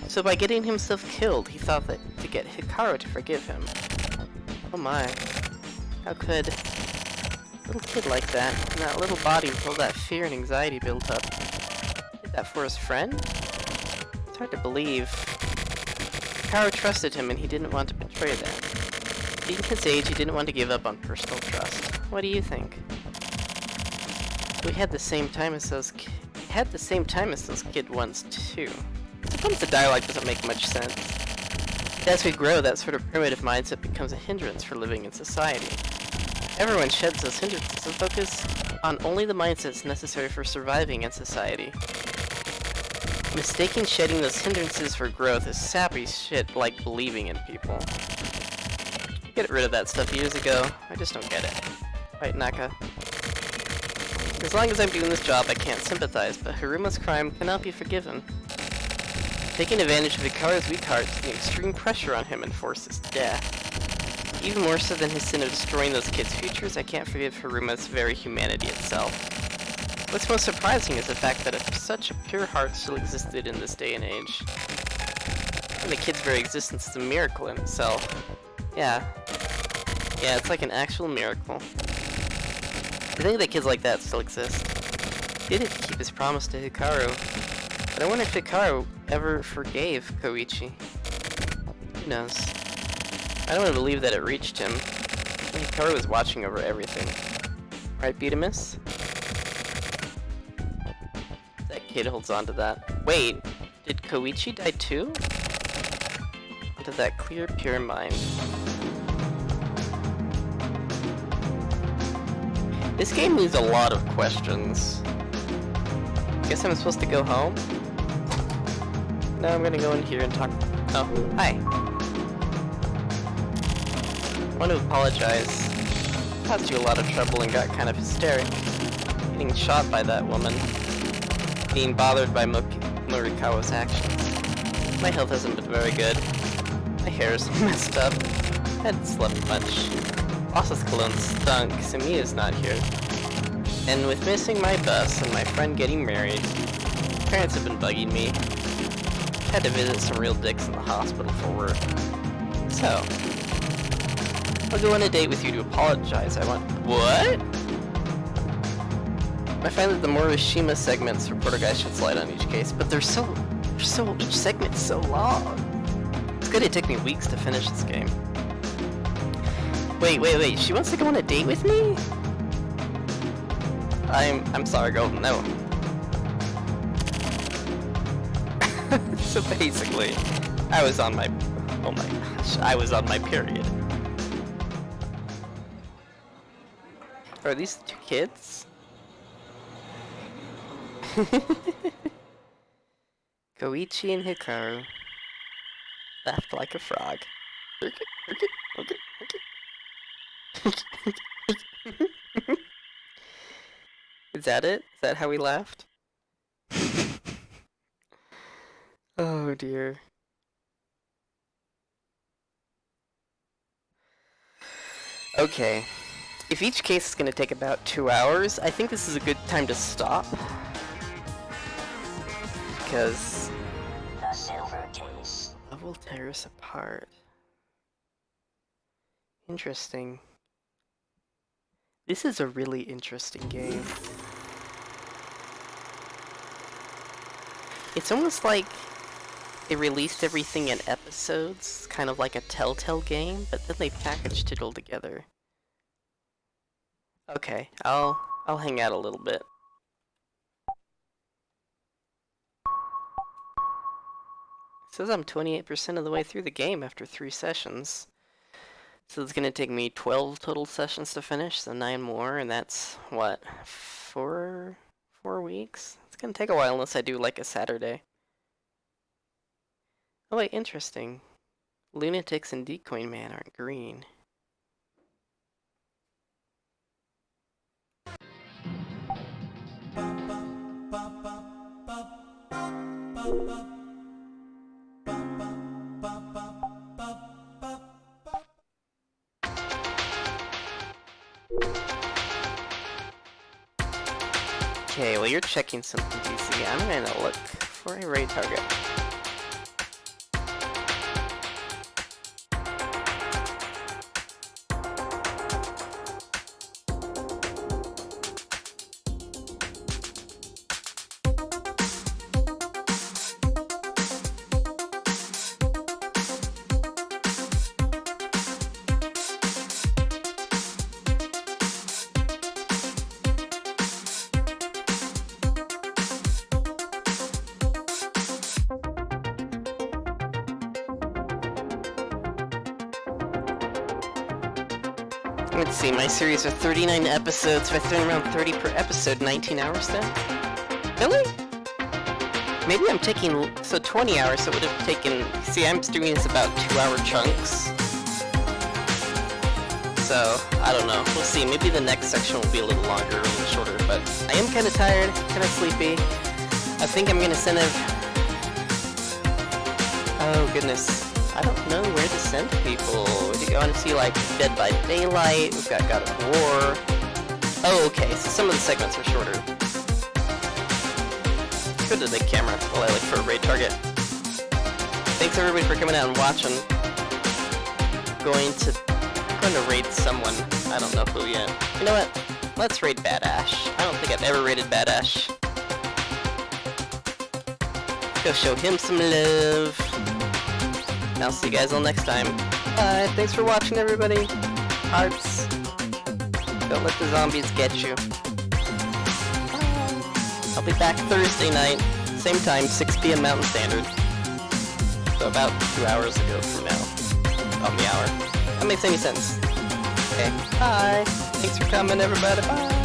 So by getting himself killed, he thought that to get Hikaru to forgive him. Oh my. How could a little kid like that, in that little body with all that fear and anxiety built up, did that for his friend? It's hard to believe. Hikaru trusted him and he didn't want to betray that. Being his age, he didn't want to give up on personal trust. What do you think? We had the same time as those kids once too. Sometimes the dialogue doesn't make much sense. As we grow, that sort of primitive mindset becomes a hindrance for living in society. Everyone sheds those hindrances and focus on only the mindsets necessary for surviving in society. Mistaking shedding those hindrances for growth is sappy shit like believing in people. Get rid of that stuff years ago. I just don't get it. Right, Naka? As long as I'm doing this job, I can't sympathize, but Hiruma's crime cannot be forgiven. Taking advantage of Hikaru's weak heart to the extreme pressure on him and force his death. Even more so than his sin of destroying those kids' futures, I can't forgive Hiruma's very humanity itself. What's most surprising is the fact that such a pure heart still existed in this day and age. And the kid's very existence is a miracle in itself. Yeah, it's like an actual miracle. I think that kids like that still exist. He didn't keep his promise to Hikaru, but I wonder if Hikaru ever forgave Koichi. Who knows? I don't want to believe that it reached him. Hikaru was watching over everything. Right, Betamus? That kid holds on to that. Wait, did Koichi die too? Onto that clear, pure mind. This game leaves a lot of questions. Guess I'm supposed to go home? Now I'm gonna go in here and talk. Oh, hi. I want to apologize. Caused you a lot of trouble and got kind of hysteric. Getting shot by that woman. Being bothered by Morikawa's actions. My health hasn't been very good. My hair is messed up. Hadn't slept much. Boss's cologne stunk, so Mia's not here. And with missing my bus and my friend getting married, parents have been bugging me. Had to visit some real dicks in the hospital for work. So, I'll go on a date with you to apologize. I want— What? I find that the Morishima segments reporter guys should slide on each case, but each segment's so long. It's gonna take me weeks to finish this game. Wait, she wants to go on a date with me? I'm sorry, girl, no. So basically, I was on my— oh my gosh, I was on my period. Are these two kids? Koichi and Hikaru laughed like a frog. Is that it? Is that how we laughed? Oh dear. Okay. If each case is gonna take about 2 hours, I think this is a good time to stop. Because the silver case. Love will tear us apart. Interesting. This is a really interesting game. It's almost like they released everything in episodes, kind of like a Telltale game, but then they packaged it all together. Okay, I'll hang out a little bit. It says I'm 28% of the way through the game after 3 sessions. So it's gonna take me 12 total sessions to finish, so 9 more, and that's, what, 4 weeks? It's gonna take a while unless I do like a Saturday. Oh wait, interesting. Lunatics and Decoy Man aren't green. Okay, well you're checking something, DC. I'm gonna look for a raid target. Let's see, my series are 39 episodes. If I throw around 30 per episode, 19 hours then? Really? Maybe I'm taking, so 20 hours, so it would have taken, see, I'm doing this about 2-hour chunks. So, I don't know. We'll see. Maybe the next section will be a little longer, a little shorter, but I am kind of tired, kind of sleepy. I think I'm going to send it. Oh, goodness. I don't know where to send people. Do you want to see, like, Dead by Daylight? We've got God of War. Oh, okay, so some of the segments are shorter. Let's go to the camera while I look for a raid target. Thanks everybody for coming out and watching. Going to raid someone. I don't know who yet. You know what? Let's raid Bad Ash. I don't think I've ever raided Bad Ash. Go show him some love. And I'll see you guys all next time. Bye. Thanks for watching, everybody. Hearts. Don't let the zombies get you. Bye. I'll be back Thursday night. Same time, 6 p.m. Mountain Standard. So about 2 hours ago from now. On the hour. That makes any sense. Okay. Bye. Thanks for coming, everybody. Bye.